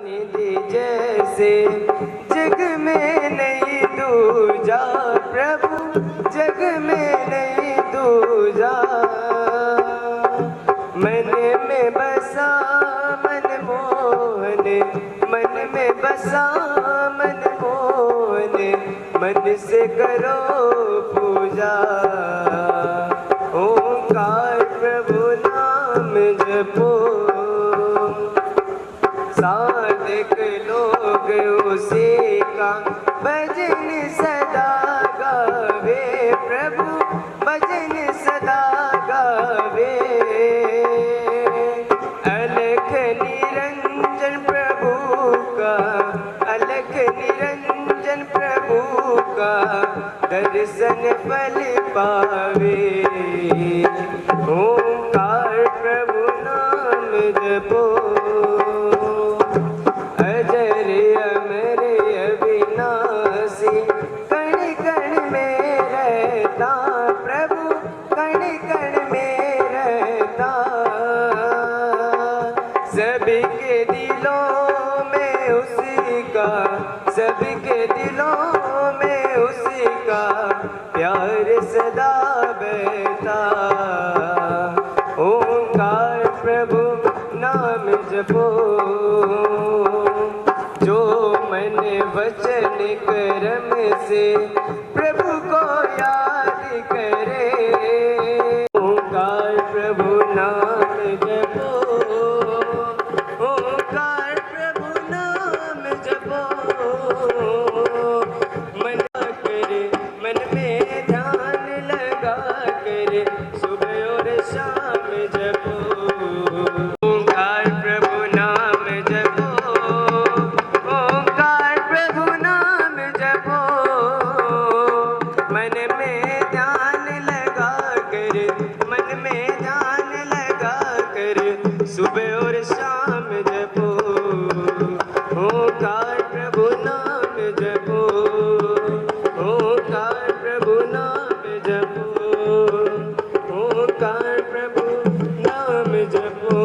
निधि जैसे जग में नहीं दूजा, प्रभु जग में नहीं दूजा। मन में बसा मन मोहन, मन में बसा मन मोहन, मन से करो पूजा। ओंकार प्रभु नाम जपो, साधक लोग उसी का भजन सदा गावे, प्रभु भजन सदा गावे। अलख निरंजन प्रभु का, अलख निरंजन प्रभु का दर्शन फल पावे। ओंकार प्रभु नाम जपो, अजर अमर अविनाशी, कण कण में रहता, प्रभु कण कण में रहता। सबके दिलों में उसी का, सबके दिलों में उसी का प्यार सदा बहता। ओंकार प्रभु नाम जपो, जो मन वचन कर्म से प्रभु को याद करे। ओंकार प्रभु नाम जपो, ओंकार प्रभु नाम जपो। मन करे, मन में ध्यान लगा करे, सुबह और शाम जपो। ओंकार प्रभु नाम जपो, ओंकार प्रभु नाम जपो। मन में ध्यान लगा कर, मन में ध्यान लगा कर, सुबह और शाम जपो। ओंकार प्रभु नाम जपो, ओंकार प्रभु नाम जपो, ओंकार प्रभु नाम जपो।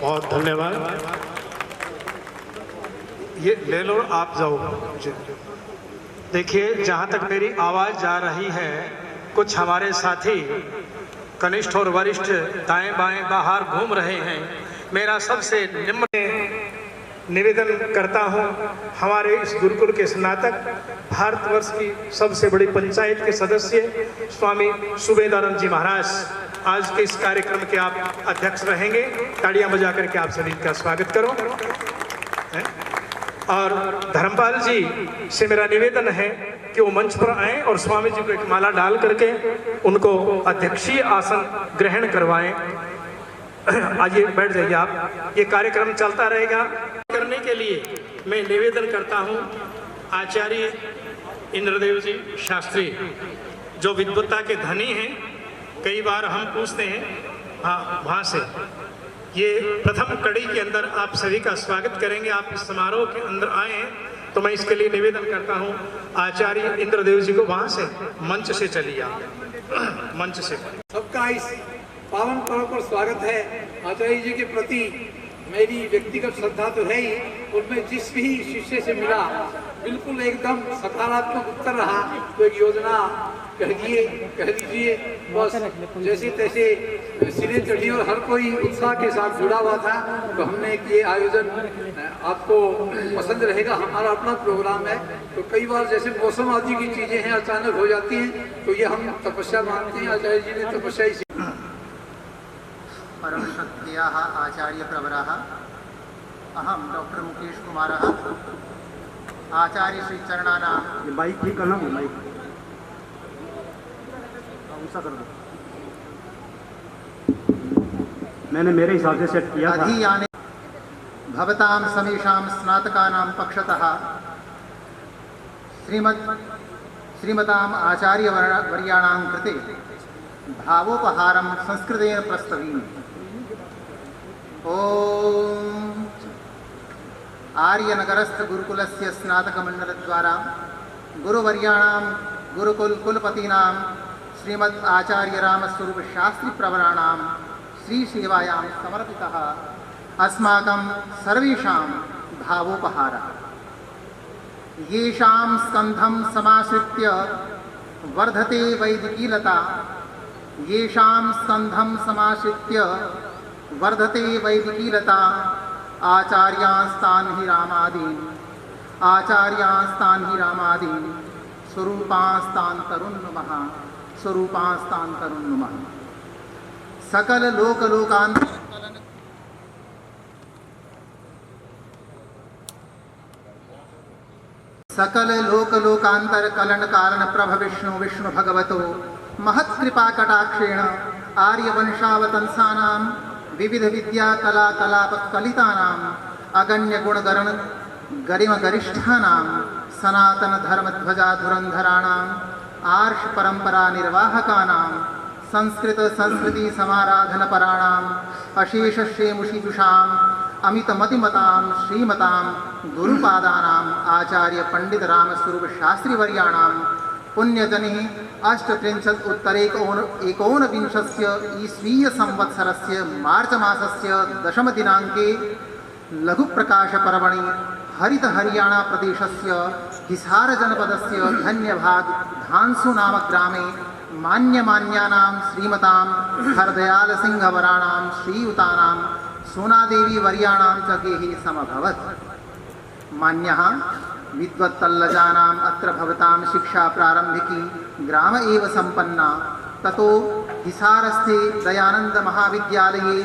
बहुत धन्यवाद। ये ले लो, आप जाओ। देखिए, जहाँ तक मेरी आवाज़ जा रही है, कुछ हमारे साथी कनिष्ठ और वरिष्ठ दाएं बाएं बाहर घूम रहे हैं। मेरा सबसे निम्न निवेदन करता हूँ, हमारे इस गुरुकुल के स्नातक, भारतवर्ष की सबसे बड़ी पंचायत के सदस्य स्वामी सुबेदानंद जी महाराज आज के इस कार्यक्रम के आप अध्यक्ष रहेंगे। ताड़ियां बजा करके आप सभी का स्वागत करो। और धर्मपाल जी से मेरा निवेदन है कि वो मंच पर आएं और स्वामी जी को एक माला डाल करके उनको अध्यक्षीय आसन ग्रहण करवाएं। आइए बैठ जाइए आप, ये कार्यक्रम चलता रहेगा। करने के लिए मैं निवेदन करता हूं आचार्य इंद्रदेव जी शास्त्री, जो विद्वत्ता के धनी हैं। कई बार हम पूछते हैं, हाँ वहाँ से ये प्रथम कड़ी के अंदर आप सभी का स्वागत करेंगे। आप इस समारोह के अंदर आए हैं तो मैं इसके लिए निवेदन करता हूँ आचार्य इंद्रदेव जी को वहाँ से मंच से चलिए, आप मंच से। सबका इस पावन पर्व पर स्वागत है। आचार्य जी के प्रति मेरी व्यक्तिगत श्रद्धा तो है ही, और मैं जिस भी शिष्य से मिला बिल्कुल एकदम सकारात्मक उत्तर रहा। तो एक योजना कह दीजिए, बस जैसे तैसे सिरे चढ़ी और हर कोई उत्साह के साथ जुड़ा हुआ था। तो हमने ये आयोजन, आपको पसंद रहेगा, हमारा अपना प्रोग्राम है। तो कई बार जैसे मौसम आदि की चीज़ें हैं अचानक हो जाती हैं, तो ये हम तपस्या मानते हैं। आचार्य जी ने तपस्या ही परम श्रद्धेयाः आचार्य प्रवराः अहम डॉक्टर मुकेश कुमारः आचार्य श्री चरणानां माइक भी करना, माइक कर दो। मैंने मेरे हिसाब से सेट किया था। अधियाने भवतां समेषां स्नातकानां पक्षतः श्रीमताम् आचार्यवर्याणां कृते भावोपहारं संस्कृतेन प्रस्तवीमि। ओम आर्यनगरस्थ गुरुकुलस्य स्नातकमण्डलद्वारा गुरुवर्याणां गुरुकुलकुलपतीनां श्रीमद् आचार्य रामस्वरूप शास्त्री प्रवराणां श्री सेवायां समर्पितः अस्माकं सर्वेषां भावोपहारः। येषां स्कन्धं समाश्रित्य वर्धते वैदिकीलता, येषां स्कन्धं समाश्रित्य वर्धते वैदिकीलता, आचार्यांस्तान् हि रामादीन्, आचार्यांस्तान् हि रामादीन्, स्वरूपांस्तान् तरुन्नुमः, स्वरूपांस्तान् तरुन्नुमः। सकल लोक लोकांतर सकल लोक लोकांतर कलन कारण प्रभ विष्णु विष्णु भगवतो महत्कृपा कटाक्षेण आर्यवंशावतंसानां विविध विद्या कला कलाप कलितानां अगण्य गुणगण गरिम गरिष्ठानां सनातन धर्म ध्वजा धुरंधराणां आर्ष परंपरा निर्वाहकानां संस्कृत संस्कृति समाराधन पराणां अशेष शेमुषिजुषां अमित मतिमतां श्रीमतां गुरुपादानां आचार्य पंडित रामस्वरूप शास्त्री वर्याणां पुण्यजने अष्टत्रिंशत् उत्तरैकोनविंशस्य ईस्वीय संवत्सरस्य मार्च मासस्य 10 दिनाङ्के लघुप्रकाशपर्वणि हरित हरियाणा प्रदेशस्य हिसार जनपदस्य धन्यभाग धांसु नामक ग्रामे मान्यमान्यानां श्रीमतां हरदयाल सिंहवराणां श्रीयुतानां सोनादेवी वर्याणां च गेहे समभवत्। मान्यः विद्वत्तल्लजानाम् अत्र भवतां शिक्षा प्रारंभिकी ग्राम एव सम्पन्ना। ततो हिसारस्थे दयानंद महाविद्यालये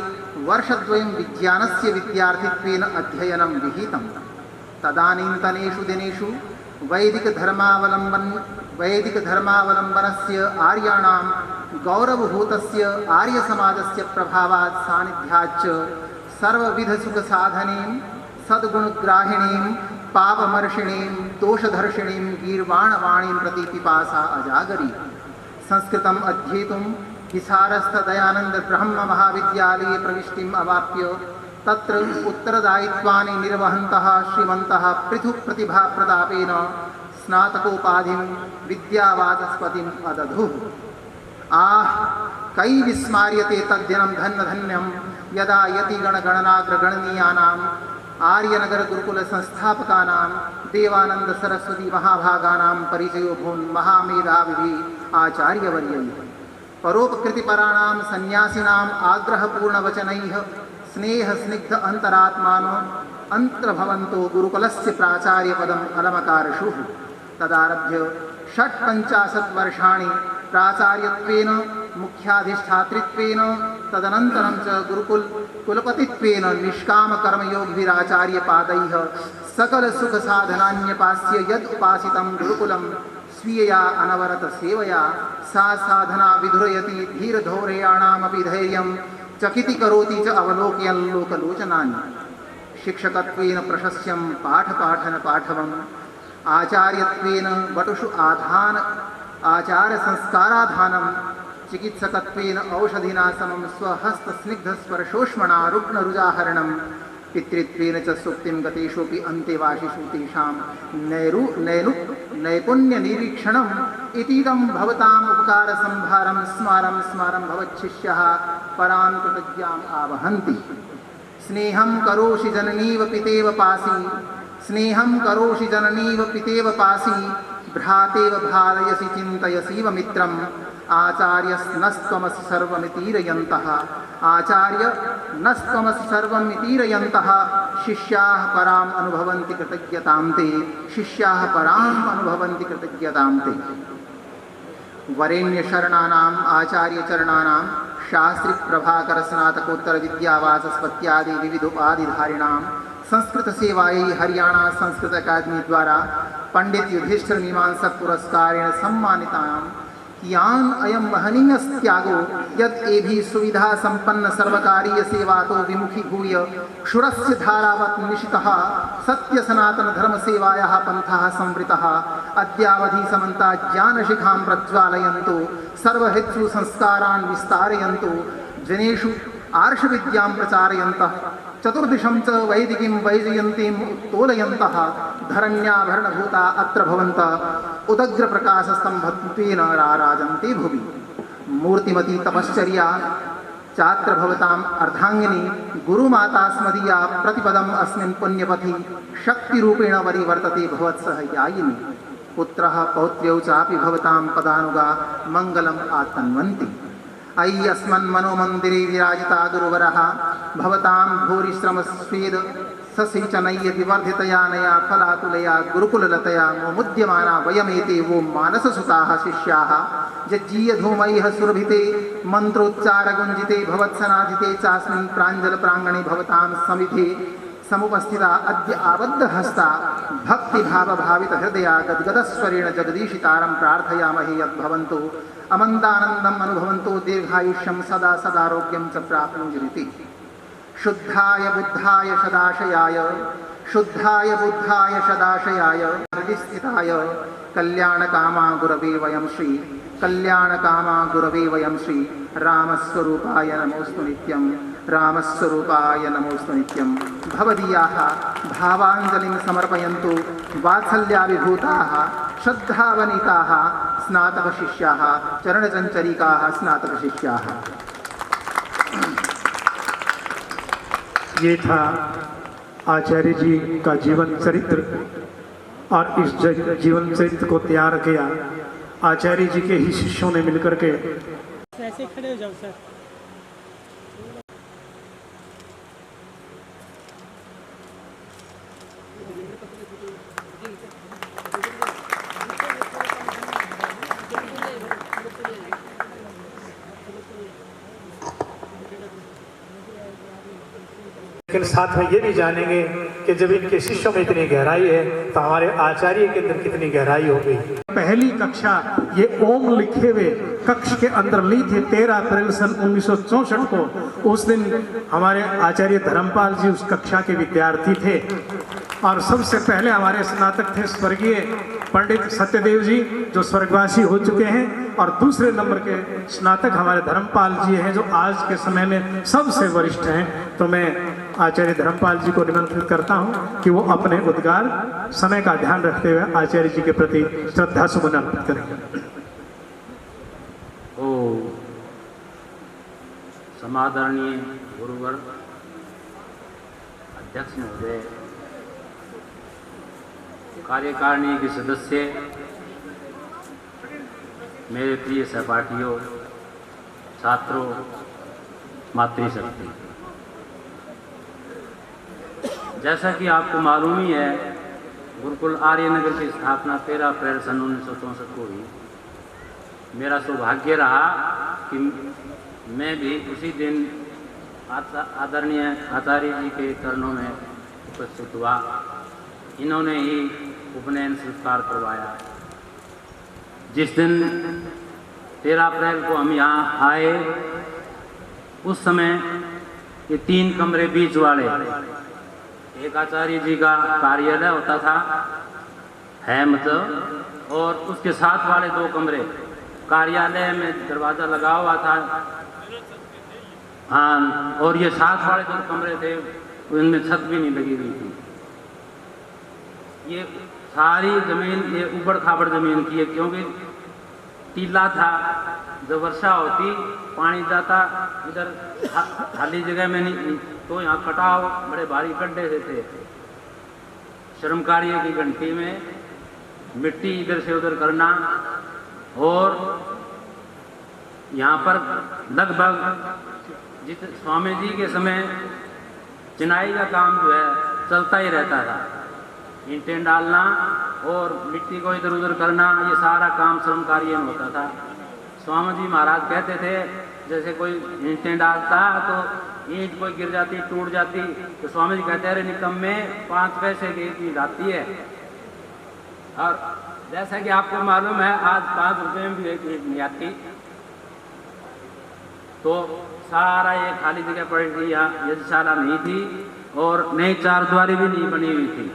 वर्षद्वयं विज्ञानस्य विद्यार्थित्वेन अध्ययनं विहितम्। तदानीन्तनेषु दिनेषु वैदिकधर्मावलम्बनस्य आर्याणां गौरवभूतस्य आर्यसमाजस्य प्रभावात् सान्निध्याच्च सर्वविधसुखसाधनीं सद्गुणग्राहिणीं पापमर्षिणीं दोषधर्षिणीं गीर्वाणवाणीं प्रति पिपासा अजागरी। संस्कृतम् अध्येतुं हिसारस्थ दयानंद ब्रह्म महाविद्यालये प्रविष्टिम् अवाप्य तत्र उत्तरदायित्वानि निर्वहन्तः श्रीमन्तः पृथुः प्रतिभाप्रतापेन स्नातकोपाधिं विद्यावाचस्पतिम् अदधुः। आह कै विस्मार्यते तद्दिनं धन्यधन्यं यदा यतिगणगणनाग्रगणनीयानाम् आर्यनगर गुरुकुल संस्थापकानां देवानंद सरस्वती महाभागानां परिचयो भून् महामेधाविभिः आचार्यवर्यैः परोपकृतिपराणां सन्यासिनाम् आग्रहपूर्णवचनैः स्नेहस्निग्ध अंतरात्मानो अंतर्भवन्तो गुरुकुलस्य प्राचार्यपदम् अलमकारशुः। तदारभ्य 56 वर्षाणि प्राचार्यत्वेन मुख्याधिष्ठातृत्वेन तदनन्तरं च कुलपतित्वेन निष्कामकर्मयोगिभिराचार्यपादैः सकल सुख साधनान्यपास्य यद् उपासितं गुरुकुलं स्वीयया अनवरत सेवया सा साधना विधुरयति धीरधौर्याणामपि धैर्यं चकिति करोति च अवलोकयन् लोकलोचनानि। शिक्षकत्वेन प्रशस्यं पाठपाठन पाठवम् आचार्यत्वेन वटुषु आधान आचार संस्काराधानं चिकित्सकत्वेन औषधिना समं स्वहस्तस्निग्धस्पर्शोष्मणा रुग्णरुजाहरणं पितृत्वेन च सुक्तिं गतेषोऽपि अन्तेवासिषु तेषां नैपुण्यनिरीक्षणम् इतीदं भवताम् उपकारसंभारं स्मारं स्मारं भवच्छिष्यः परान् कृतज्ञाम् आवहन्ति। स्नेहं करोषि जननीव पितेव पासि, स्नेहं करोषि जननीव पितेव पासि, भ्रातेव भारयसि चिन्तयसीव मित्रम् आचार्यस्नस्त्वमसि सर्वमितीरयन्तः, आचार्य नस्त्वमसि सर्वमितीरयन्तः शिष्याः पराम् अनुभवन्ति कृतज्ञतां ते, शिष्याः पराम् अनुभवन्ति कृतज्ञतां ते। वरेण्यशरणानाम् आचार्यचरणानां शास्त्री प्रभाकर स्नातकोत्तर विद्यावाचस्पत्यादि विविधोपाधिधारिणां संस्कृत सेवायै हरियाणा संस्कृत अकादमी द्वारा पंडित युधिष्ठिर मीमांसक पुरस्कारेण सम्मानितानां कियान् अयं महनीयस्त्यागो यत् एभिः सुविधा संपन्न सर्वकारीय सेवातो विमुखीभूय क्षुरस्य धारावत् निशितः सत्य सनातन धर्म सेवायाः पन्थः संवृतः अद्यावधि समन्ता ज्ञानशिखां प्रज्वालयन्तु सर्वहित्सु संस्कारान् विस्तारयन्तु जनेषु आर्षविद्यां प्रचारयन्तः चतुर्दिशं च वैदिकीं वैजयन्तीं उत्तोलयन्तः धरण्याभरणभूता अत्र भवन्तः उदग्रप्रकाशस्तम्भत्वेन राराजन्ते भुवि। मूर्तिमती तपश्चर्या चात्र भवताम अर्धांगिनी गुरुमाता स्मदीया प्रतिपदम अस्मिन् पुण्यपथि शक्तिरूपेण वरिवर्तते भवत्सहायिनी पुत्रः पौत्र्यौ चापि भवतां पदानुगा मङ्गलम् आतन्वन्ति। अयि अस्मन् मनोमन्दिरे विराजिता गुरुवरः भवतां भूरिश्रमस्वेद ससिंचनय्यति वर्धितया नया फलातुलया गुरुकुललतया मुमुद्यमाना वयमेते वो मानससुताः शिष्याः यज्जीयधूमैः सुरभिते मन्त्रोच्चारगुञ्जिते भवत्सनाधिते चास्मिन् प्राञ्जलप्राङ्गणे भवतां समिधे समुपस्थिता अद्य आबद्धहस्ता भक्तिभावभावितहृदया गद्गदस्वरेण जगदीशितारं प्रार्थयामहे यद्भवन्तु अमन्तानन्दम् अनुभवन्तु दीर्घायुष्यं सदा सदारोग्यं च प्राप्नुयुरिति। शुद्धाय बुद्धाय सदाशयाय शुद्धाय बुद्धाय सदाशयाय हृदिस्थिताय कल्याणकामा गुरवे वयं श्री कल्याणकामा गुरवे वयं श्री रामस्वरूपाय नमोऽस्तु नित्यं रामस्वरूपाय नमोऽस्तु नित्यं। भवदीयाः भावाञ्जलिं समर्पयन्तु वात्सल्याभिभूताः श्रद्धावनीताः स्नातकशिष्याः चरणचञ्चरीकाः स्नातकशिष्याः। ये था आचार्य जी का जीवन चरित्र और इस जीवन चरित्र को तैयार किया आचार्य जी के ही शिष्यों ने मिलकर के। ऐसे खड़े हो जाओ सर। लेकिन साथ में ये भी जानेंगे कि जब इनके शिष्यों में इतनी गहराई है तो हमारे आचार्य के अंदर कितनी गहराई होगी। पहली कक्षा ये ओम लिखे हुए कक्ष के अंदर ली थी 13 अप्रैल सन 1964 को। उस दिन हमारे आचार्य धर्मपाल जी उस कक्षा के विद्यार्थी थे और सबसे पहले हमारे स्नातक थे स्वर्गीय पंडित सत्यदेव जी जो स्वर्गवासी हो चुके हैं और दूसरे नंबर के स्नातक हमारे धर्मपाल जी हैं जो आज के समय में सबसे वरिष्ठ हैं। तो मैं आचार्य धर्मपाल जी को निमंत्रित करता हूं कि वो अपने उद्गार समय का ध्यान रखते हुए आचार्य जी के प्रति श्रद्धा सुमन अर्पित करेंगे। ओ समादरणीय गुरुवर अध्यक्ष महोदय, कार्यकारिणी के सदस्य, मेरे प्रिय सहपाठियों, छात्रों, मातृशक्ति, जैसा कि आपको मालूम ही है गुरुकुल आर्यनगर की स्थापना 13 अप्रैल सन 1964 को हुई। मेरा सौभाग्य रहा कि मैं भी उसी दिन आदरणीय आचार्य जी के चरणों में उपस्थित हुआ। इन्होंने ही उपनयन संस्कार करवाया। जिस दिन 13 अप्रैल को हम यहाँ आए उस समय ये 3 कमरे बीच वाले, एक आचार्य जी का कार्यालय होता था है मतलब, और उसके साथ वाले 2 कमरे कार्यालय में दरवाज़ा लगा हुआ था। हाँ, और ये साथ वाले 2 कमरे थे उनमें छत भी नहीं लगी हुई थी। ये सारी ज़मीन ये उबड़ खाबड़ ज़मीन की है क्योंकि टीला था। जब वर्षा होती पानी जाता इधर खाली जगह में नहीं, तो यहाँ कटाव बड़े भारी गड्ढे से थे। श्रमकार्य की घंटी में मिट्टी इधर से उधर करना, और यहाँ पर लगभग जिस स्वामी जी के समय चिनाई का काम जो है चलता ही रहता था। ईंटें डालना और मिट्टी को इधर उधर करना, ये सारा काम श्रम कार्य में होता था। स्वामी जी महाराज कहते थे जैसे कोई ईंटें डालता तो ईंट कोई गिर जाती टूट जाती तो स्वामी जी कहते अरे निकम्मे 5 पैसे की ईंट आती है। और जैसा कि आपको मालूम है आज 5 रुपये में भी एक ईंट नहीं आती। तो सारा ये खाली जगह पड़ी थी, यहाँ यज्ञशाला नहीं थी और नई 4 द्वारी भी नहीं बनी हुई थी।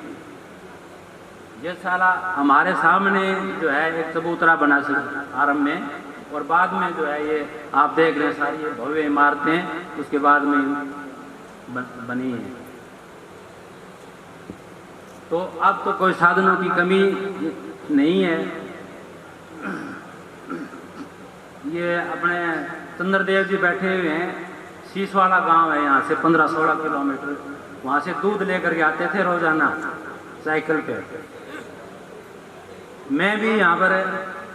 यज्ञशाला हमारे सामने जो है एक चबूतरा बना आरंभ में, और बाद में जो है ये आप देख रहे हैं सारी ये भव्य इमारतें उसके बाद में बनी है। तो अब तो कोई साधनों की कमी नहीं है। ये अपने चंद्रदेव जी बैठे हुए हैं, शीशवाला गांव है यहाँ से 15-16 किलोमीटर, वहाँ से दूध लेकर के आते थे रोजाना साइकिल पे। मैं भी यहाँ पर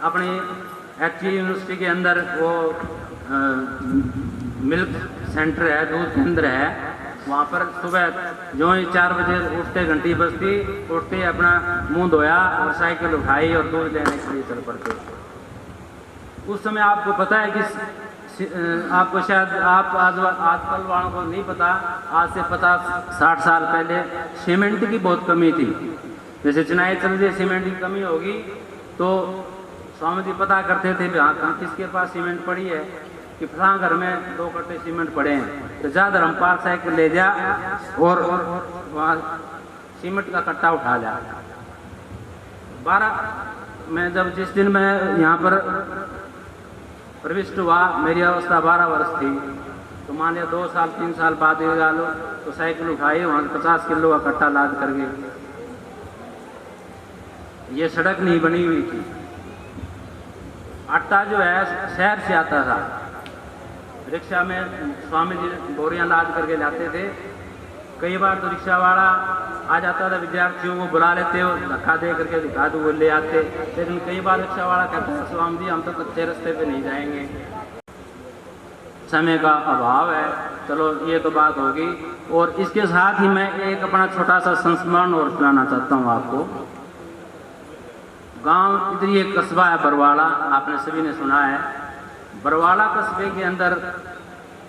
अपनी HG यूनिवर्सिटी के अंदर वो मिल्क सेंटर है, दूध केंद्र है, वहाँ पर सुबह जो ही 4 बजे उठते, घंटी बजती, उठते ही अपना मुंह धोया और साइकिल उठाई और दूध लेने के लिए चल पड़ते। उस समय आपको पता है कि आपको शायद आप आजकल वालों को नहीं पता, आज से 50-60 साल पहले सीमेंट की बहुत कमी थी। जैसे चिनाई चल रही, सीमेंट की कमी होगी तो स्वामी जी पता करते थे हाँ किसके पास सीमेंट पड़ी है, कि फलां घर में 2 कट्टे सीमेंट पड़े हैं, तो ज़्यादा धर्मपाल साइकिल ले जा और वहाँ सीमेंट का कट्टा उठा जा। 12 मैं जब जिस दिन मैं यहाँ पर प्रविष्ट हुआ, मेरी अवस्था 12 वर्ष थी, तो मान लिया 2-3 साल बाद लगा लो, तो साइकिल उठाई, वहाँ 50 किलो का कट्टा लाद करके। ये सड़क नहीं बनी हुई थी, आटा जो है शहर से आता था, रिक्शा में स्वामी जी बोरियां लाद करके लाते थे। कई बार तो रिक्शा वाला आ जाता था, विद्यार्थियों को बुला लेते हो, धक्का दे करके दिखा दो, वो ले आते। लेकिन कई बार रिक्शा वाला कहता है स्वामी जी हम तो कच्चे रास्ते पे नहीं जाएंगे, समय का अभाव है। चलो ये तो बात होगी। और इसके साथ ही मैं एक अपना छोटा सा संस्मरण और सुनाना चाहता हूँ आपको। गांव इधर ही एक कस्बा है बरवाला, आपने सभी ने सुना है। बरवाला कस्बे के अंदर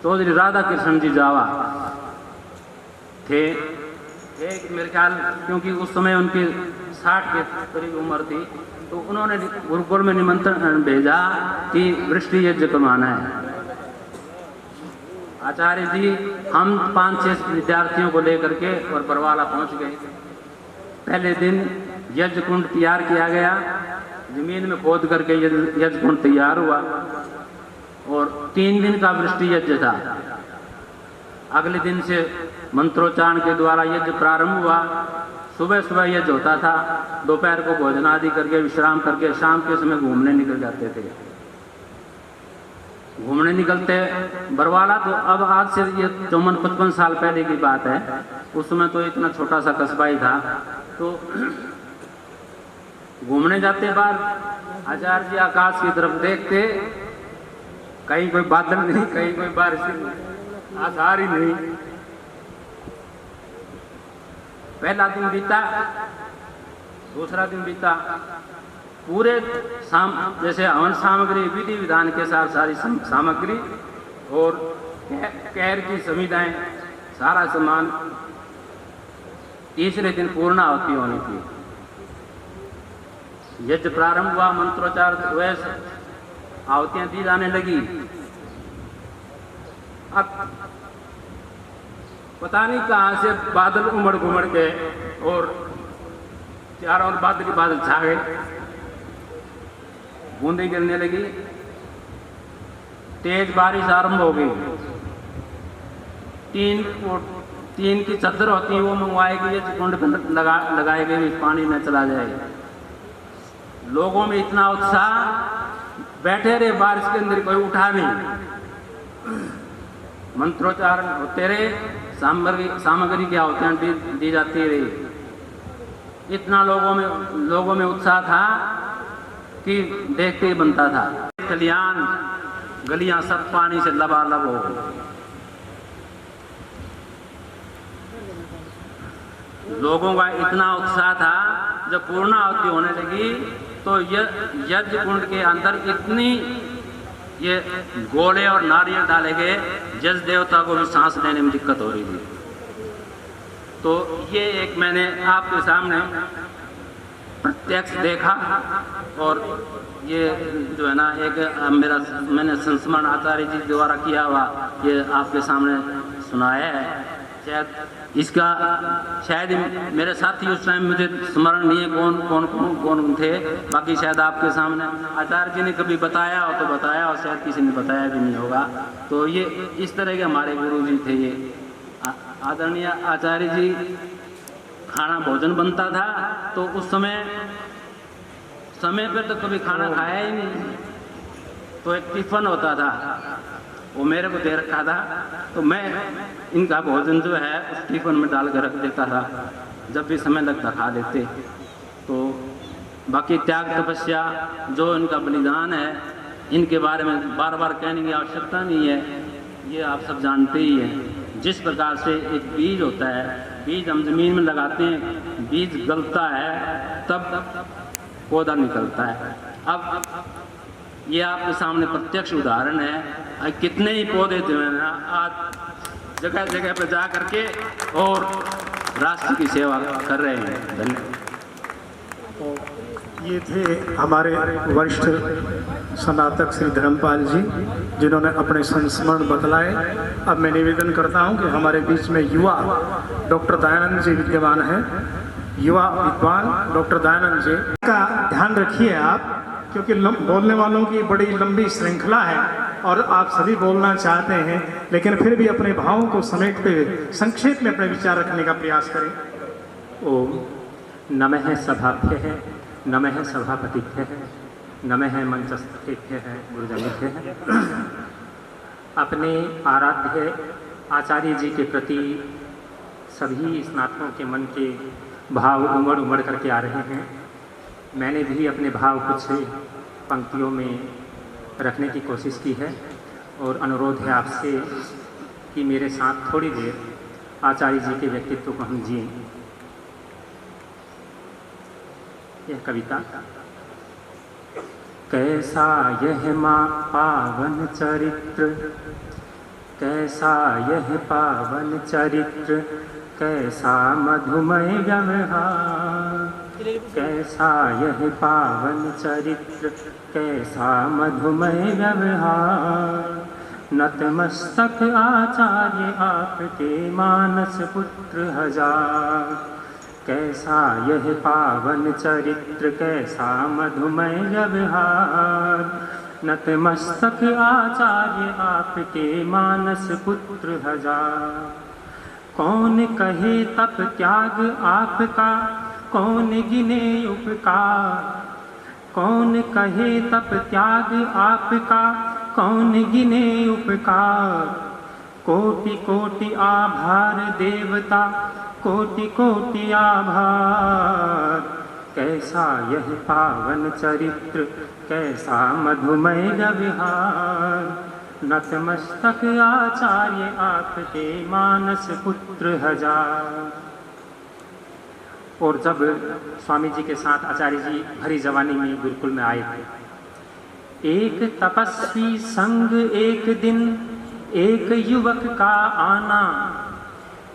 चौधरी राधा कृष्ण जी जावा थे। एक मेरे ख्याल, क्योंकि उस समय उनकी 60 के करीब उम्र थी, तो उन्होंने गुरुकुल में निमंत्रण भेजा कि वृष्टि यज्ञ करवाना है। आचार्य जी हम 5-6 विद्यार्थियों को लेकर के और बरवाला पहुंच गए। पहले दिन यज्ञ कुंड तैयार किया गया, जमीन में खोद करके यज्ञ कुंड तैयार हुआ और 3 दिन का वृष्टि यज्ञ था। अगले दिन से मंत्रोच्चारण के द्वारा यज्ञ प्रारंभ हुआ। सुबह सुबह यज्ञ होता था, दोपहर को भोजन आदि करके विश्राम करके शाम के समय घूमने निकल जाते थे। घूमने निकलते बरवाला, तो अब आज से ये 54-55 साल पहले की बात है। उस समय तो इतना छोटा सा कस्बा ही था। तो घूमने जाते बाद आचार्य जी आकाश की तरफ देखते, कहीं कोई बादल नहीं, कहीं कोई बारिश नहीं, आसार ही नहीं। पहला दिन बीता, दूसरा दिन बीता, पूरे जैसे हवन सामग्री विधि विधान के साथ सारी सामग्री और कहर की समिधाएं, सारा सामान। तीसरे दिन पूर्णाहुति होनी थी। यज्ञ प्रारंभ हुआ, मंत्रोच्चार हुए, आहुतियां दी जाने लगी। अब पता नहीं कहां से बादल उमड़ घुमड़ गए और चारों ओर बादल ही बादल छा गए, बूंदें गिरने लगी, तेज बारिश आरंभ हो गई। टीन की चादर होती है वो मंगवाएगी, यज्ञ कुंड पर लगाए गए, पानी में चला जाएगा। लोगों में इतना उत्साह, बैठे रहे बारिश के अंदर, कोई उठा नहीं। मंत्रोच्चारण होते रहे, सामग्री की आहुतियां दी जाती रही। इतना लोगों में उत्साह था कि देखते ही बनता था। खलियान गलियां सब पानी से लबालब हो गई। लोगों का इतना उत्साह था, जब पूर्णाहुति होने लगी तो यज्ञ कुंड के अंदर इतनी ये गोले और नारियल डाले गए, जज देवता को भी सांस लेने में दिक्कत हो रही थी। तो ये एक मैंने आपके सामने प्रत्यक्ष देखा और ये जो है ना एक मैंने संस्मरण आचार्य जी द्वारा किया हुआ ये आपके सामने सुनाया है। शायद इसका मेरे साथी उस टाइम मुझे स्मरण नहीं है कौन थे, बाकी शायद आपके सामने आचार्य जी ने कभी बताया हो तो बताया, और शायद किसी ने बताया भी नहीं होगा। तो ये इस तरह के हमारे गुरु जी थे। ये आदरणीय आचार्य जी, खाना भोजन बनता था तो उस समय पर तो कभी खाना खाया ही नहीं, तो एक टिफिन होता था, वो मेरे को दे रखा था, तो मैं इनका भोजन जो है उस टिफिन में डाल कर रख देता था, जब भी समय लगता खा लेते। तो बाकी त्याग तपस्या जो इनका बलिदान है, इनके बारे में बार बार कहने की आवश्यकता नहीं है, ये आप सब जानते ही हैं। जिस प्रकार से एक बीज होता है, बीज हम जमीन में लगाते हैं, बीज गलता है तब पौधा निकलता है। अब ये आपके सामने प्रत्यक्ष उदाहरण है। कितने ही पौधे जो है ना आज जगह जगह पर जा करके और राष्ट्र की सेवा कर रहे हैं। धन्यवाद। ये थे हमारे वरिष्ठ स्नातक श्री धर्मपाल जी, जिन्होंने अपने संस्मरण बतलाए। अब मैं निवेदन करता हूं कि हमारे बीच में युवा डॉक्टर दयानंद जी विद्यमान हैं। युवा विद्वान डॉक्टर दयानंद जी का ध्यान रखिए आप, क्योंकि बोलने वालों की बड़ी लंबी श्रृंखला है और आप सभी बोलना चाहते हैं, लेकिन फिर भी अपने भावों को समेटते हुए संक्षेप में अपने विचार रखने का प्रयास करें। ओम नमः सभाभ्यः नमः सभापतिभ्यः नमः मंचस्थेभ्यः गुरुजनेभ्यः। अपने आराध्य आचार्य जी के प्रति सभी स्नातकों के मन के भाव उमड़ उमड़ करके आ रहे हैं। मैंने भी अपने भाव कुछ पंक्तियों में रखने की कोशिश की है और अनुरोध है आपसे कि मेरे साथ थोड़ी देर आचार्य जी के व्यक्तित्व को हम जिएं। यह कविता। कैसा यह माँ पावन चरित्र, कैसा यह पावन चरित्र, कैसा मधुमय व्यवहार, कैसा यह पावन चरित्र, कैसा मधुमय व्यवहार। नतमस्तक आचार्य आपके मानस पुत्र हजार, कैसा यह पावन चरित्र, कैसा मधुमय व्यवहार। नतमस्तक आचार्य आपके मानस पुत्र हजार। कौन कहे तप त्याग आपका, कौन गिने उपकार, कौन कहे तप त्याग आपका, कौन गिने उपकार। कोटि कोटि आभार देवता, कोटि कोटि आभार। कैसा यह पावन चरित्र, कैसा मधुमय व्यवहार। नतमस्तक आचार्य आपके मानस पुत्र हजार। और जब स्वामी जी के साथ आचार्य जी भरी जवानी में गुरुकुल में आए थे, एक तपस्वी संग एक दिन, एक युवक का आना।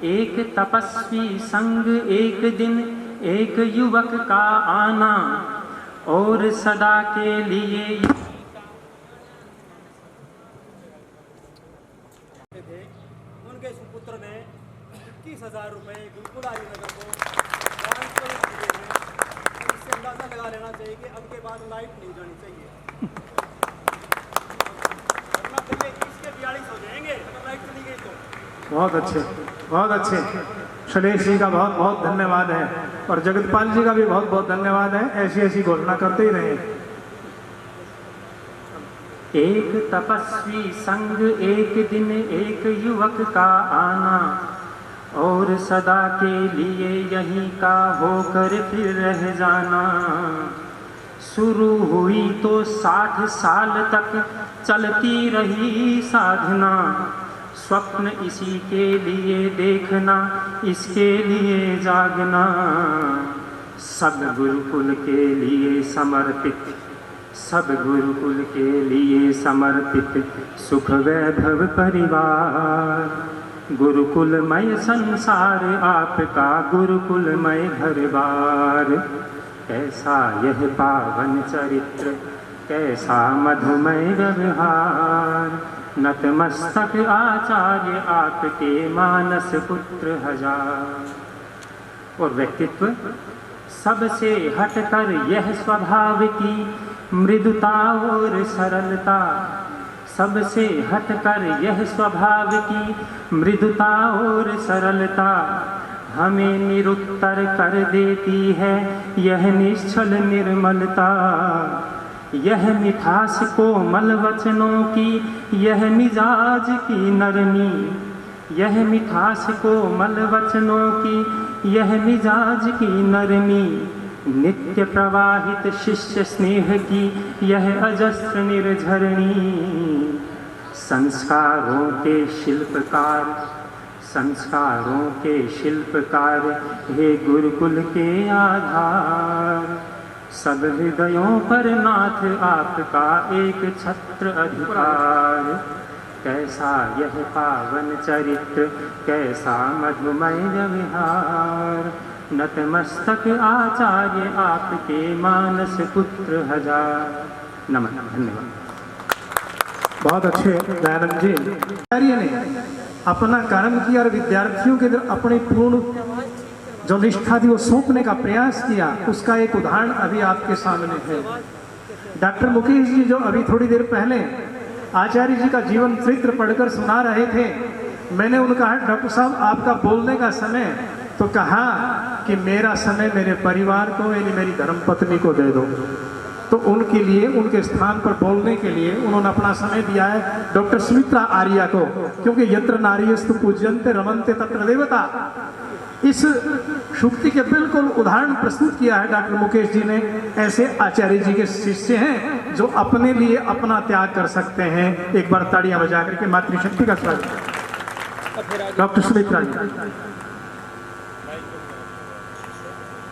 एक तपस्वी संग एक दिन, एक युवक का आना, और सदा के लिए उनके सुपुत्र ने 21,000 रुपये गुरुकुल आर्यनगर को ट्रांसफर किए हैं। इससे अंदाजा लगा लेना चाहिए कि अब के बाद लाइट नहीं जानी चाहिए, वरना फिर ये 30 के 42 हो जाएंगे अगर लाइट चली गई तो। बहुत अच्छे, बहुत अच्छे। शैलेश जी का बहुत बहुत धन्यवाद है और जगतपाल जी का भी बहुत बहुत धन्यवाद है। ऐसी ऐसी घोषणा करते ही रहे। एक तपस्वी संग एक दिन, एक युवक का आना, और सदा के लिए यहीं का होकर फिर रह जाना। शुरू हुई तो 60 साल तक चलती रही साधना। स्वप्न इसी के लिए देखना, इसके लिए जागना। सब गुरुकुल के लिए समर्पित, सब गुरुकुल के लिए समर्पित सुख वैभव परिवार। गुरुकुलमय संसार आपका, गुरुकुलमय घर बार। कैसा यह पावन चरित्र, कैसा मधुमय व्यवहार। नतमस्तक आचार्य आपके मानस पुत्र हजार। और व्यक्तित्व। सबसे हटकर यह स्वभाव की मृदुता और सरलता, सबसे हटकर यह स्वभाव की मृदुता और सरलता, हमें निरुत्तर कर देती है यह निश्चल निर्मलता। यह मिठास कोमल वचनों की, यह मिजाज की नरमी, यह मिठास कोमल वचनों की, यह मिजाज की नरमी, नित्य प्रवाहित शिष्य स्नेह की यह अजस्त्र निर्झरणी। संस्कारों के शिल्पकार, संस्कारों के शिल्पकार, हे गुरुकुल के आधार, सब हृदयों पर नाथ आपका एक छत्र अधिकार। कैसा यह पावन चरित्र, कैसा मधुमय विहार, नतमस्तक आचार्य आपके मानस पुत्र हजार। नमः। धन्यवाद। बहुत अच्छे दयानंद जी। आचार्य ने अपना कर्म किया और विद्यार्थियों के अंदर अपनी पूर्ण जो निष्ठा थी वो सौंपने का प्रयास किया, उसका एक उदाहरण अभी आपके सामने है। डॉक्टर मुकेश जी जो अभी थोड़ी देर पहले आचार्य जी का जीवन चरित्र पढ़कर सुना रहे थे, मैंने उनका कहा डॉक्टर साहब आपका बोलने का समय, तो कहा कि मेरा समय मेरे परिवार को यानी मेरी धर्मपत्नी को दे दो। तो उनके लिए, उनके स्थान पर बोलने के लिए उन्होंने अपना समय दिया है डॉक्टर सुमित्रा आर्या को, क्योंकि यत्र नारीयस्तु पूज्यन्ते रमन्ते तत्र देवता, इस शुक्ति के बिल्कुल उदाहरण प्रस्तुत किया है डॉक्टर मुकेश जी ने। ऐसे आचार्य जी के शिष्य हैं जो अपने लिए अपना त्याग कर सकते हैं। एक बार ताड़ियां बजा करके मातृशक्ति का स्वागत। डॉक्टर सुमित्रा जी।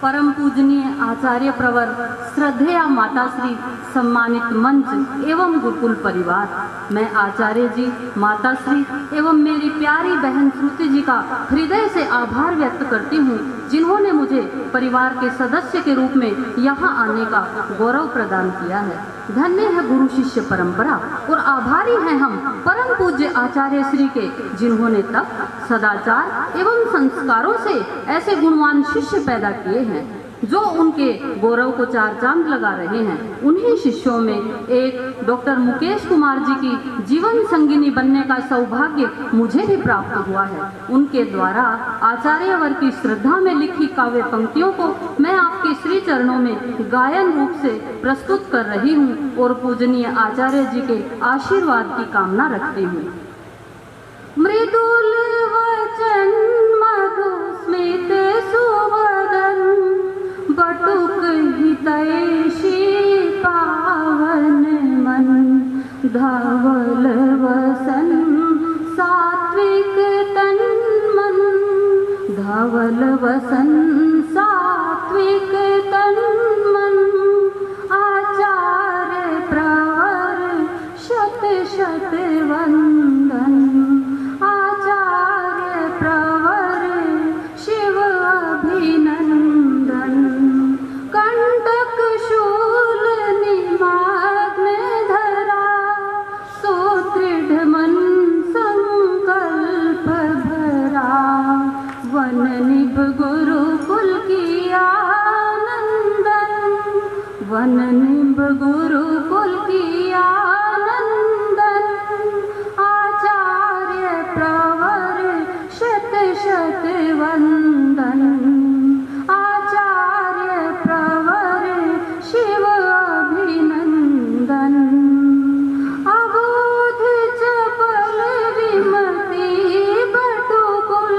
परम पूजनीय आचार्य प्रवर, श्रद्धेय माताश्री, सम्मानित मंच एवं गुरुकुल परिवार, मैं आचार्य जी, माताश्री एवं मेरी प्यारी बहन श्रुति जी का हृदय से आभार व्यक्त करती हूँ, जिन्होंने मुझे परिवार के सदस्य के रूप में यहाँ आने का गौरव प्रदान किया है। धन्य है गुरु शिष्य परंपरा और आभारी हैं हम परम पूज्य आचार्य श्री के, जिन्होंने तप, सदाचार एवं संस्कारों से ऐसे गुणवान शिष्य पैदा किए हैं जो उनके गौरव को चार चांद लगा रहे हैं। उन्हीं शिष्यों में एक डॉक्टर मुकेश कुमार जी की जीवन संगिनी बनने का सौभाग्य मुझे भी प्राप्त हुआ है। उनके द्वारा आचार्यवर की श्रद्धा में लिखी काव्य पंक्तियों को मैं आपके श्री चरणों में गायन रूप से प्रस्तुत कर रही हूँ और पूजनीय आचार्य जी के आशीर्वाद की कामना रखती हूँ। मृदुल वचन मधु स्मित सुवदन, बटुक हितैषी पावन मन, धवल वसन सात्विक तन मन, धवल वसन सात्विक तन मन, आचार्य प्रवर शत शत वंदन, आचार्य प्रवर शिव अभिनंदन, कंटक शूल निमाग में धरा, सुदृढ़ मन संकल्प भरा, वन निभ गुरुकुल की आनंदन, वन निभ गुरुकुल की आनंदन, आचार्य प्रवर शत शत वंदन, आचार्य प्रवर शिव अभिनंदन, अबोध चपल विमति बटुकुल,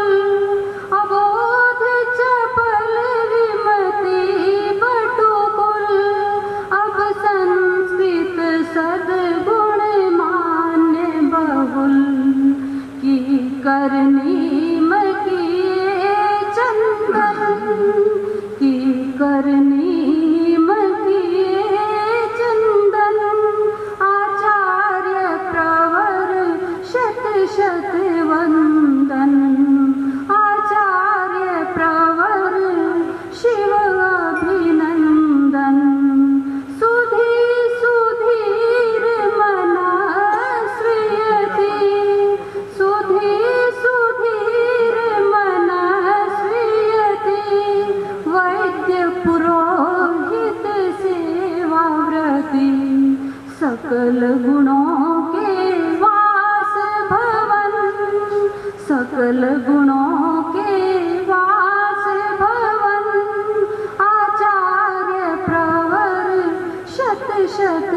अबोध चपल विमति बटुकुल, अब संस्कृत सद्गुण मान्य बहुल, की करनी मकिए चंदन, की करनी मकिए चंदन, आचार्य प्रवर शत शत वंदन, आचार्य प्रवर शिव अभिनंदन, सुधी सुधीर मना श्रियति, सुधी सुधीर मना श्रियति, वैद्य पुरोहित सेवाव्रति, सकल गुणों के वास भवन, सकल गुणों के वास भवन, आचार्य प्रवर शत शत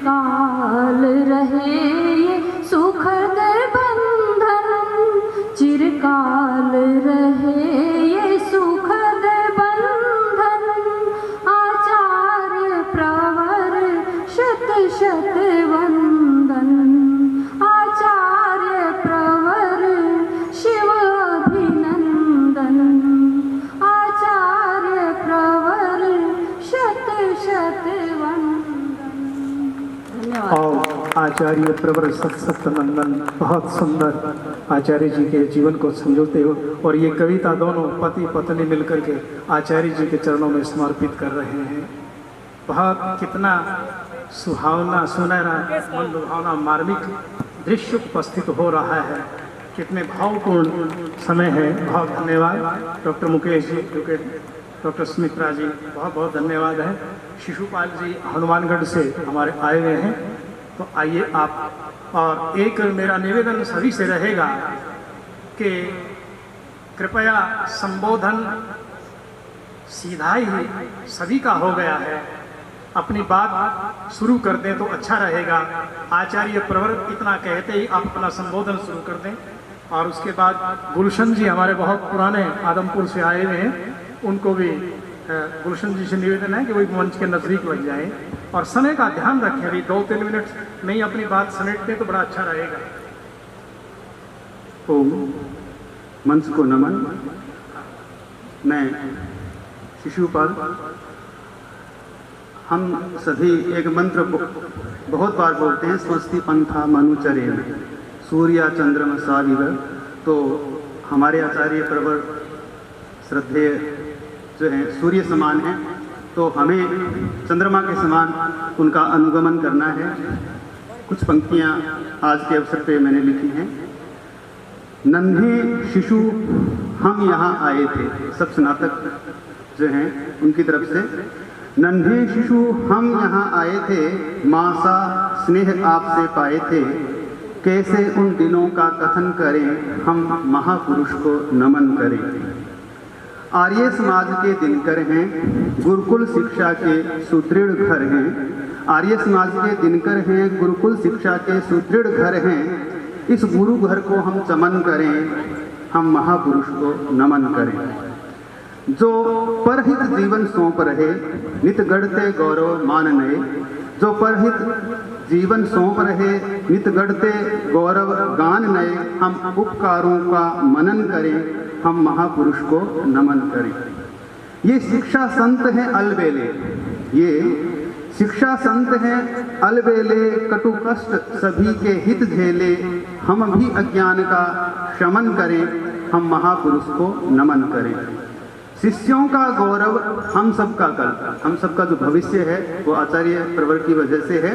चिरकाल रहे ये सुखद बंधन, चिरकाल रहे ये सुखद बंधन। आचार्य प्रवर शत शत वंदन, आचार्य प्रवर शिव अभिनंदन, आचार्य प्रवर शत शत वंदन। धन्यवाद। और आचार्य प्रवर सत सत नंदन, बहुत सुंदर आचार्य जी के जीवन को संजोते हो। और ये कविता दोनों पति पत्नी मिलकर के आचार्य जी के चरणों में समर्पित कर रहे हैं। बहुत कितना सुहावना सुनहरा मन लुभावना मार्मिक दृश्य उपस्थित हो रहा है। कितने भावपूर्ण समय है। बहुत धन्यवाद डॉक्टर मुकेश जी, डॉक्टर सुमित्रा जी, बहुत बहुत धन्यवाद है। शिशुपाल जी हनुमानगढ़ से हमारे आए हुए हैं, तो आइए आप। और एक मेरा निवेदन सभी से रहेगा कि कृपया संबोधन सीधा ही सभी का हो गया है, अपनी बात शुरू कर दें तो अच्छा रहेगा। आचार्य प्रवर इतना कहते ही आप अपना संबोधन शुरू कर दें। और उसके बाद गुलशन जी हमारे बहुत पुराने आदमपुर से आए हुए हैं, उनको भी गुलशन जी से निवेदन है कि वो मंच के नज़दीक लग जाएं और समय का ध्यान रखें। अभी 2-3 मिनट में ही अपनी बात समेटते तो बड़ा अच्छा रहेगा। ओम मंच को नमन। मैं शिशुपाल। हम सभी एक मंत्र बहुत बार बोलते हैं, स्वस्ति पंथा मनुचरेण सूर्या चंद्रमा साविव। तो हमारे आचार्य प्रवर श्रद्धेय जो हैं सूर्य समान हैं, तो हमें चंद्रमा के समान उनका अनुगमन करना है। कुछ पंक्तियाँ आज के अवसर पे मैंने लिखी हैं। नन्हे शिशु हम यहाँ आए थे, सब स्नातक जो हैं उनकी तरफ से। नन्हे शिशु हम यहाँ आए थे, माँ सा स्नेह आपसे पाए थे। कैसे उन दिनों का कथन करें, हम महापुरुष को नमन करें। आर्य समाज के दिनकर हैं, गुरुकुल शिक्षा के सुदृढ़ घर हैं। आर्य समाज के दिनकर हैं, गुरुकुल शिक्षा के सुदृढ़ घर हैं। इस गुरु घर को हम चमन करें, हम महापुरुष को नमन करें। जो परहित जीवन सौंप रहे, नित गढ़ते गौरव मान नए। जो परहित जीवन सौंप रहे, नित गढ़ते गौरव गान नए। हम उपकारों का मनन करें, हम महापुरुष को नमन करें। ये शिक्षा संत हैं अलबेले, ये शिक्षा संत हैं अलबेले। कटु कष्ट सभी के हित झेले, हम भी अज्ञान का शमन करें, हम महापुरुष को नमन करें। शिष्यों का गौरव हम सबका कल, हम सबका जो भविष्य है वो आचार्य प्रवर की वजह से है।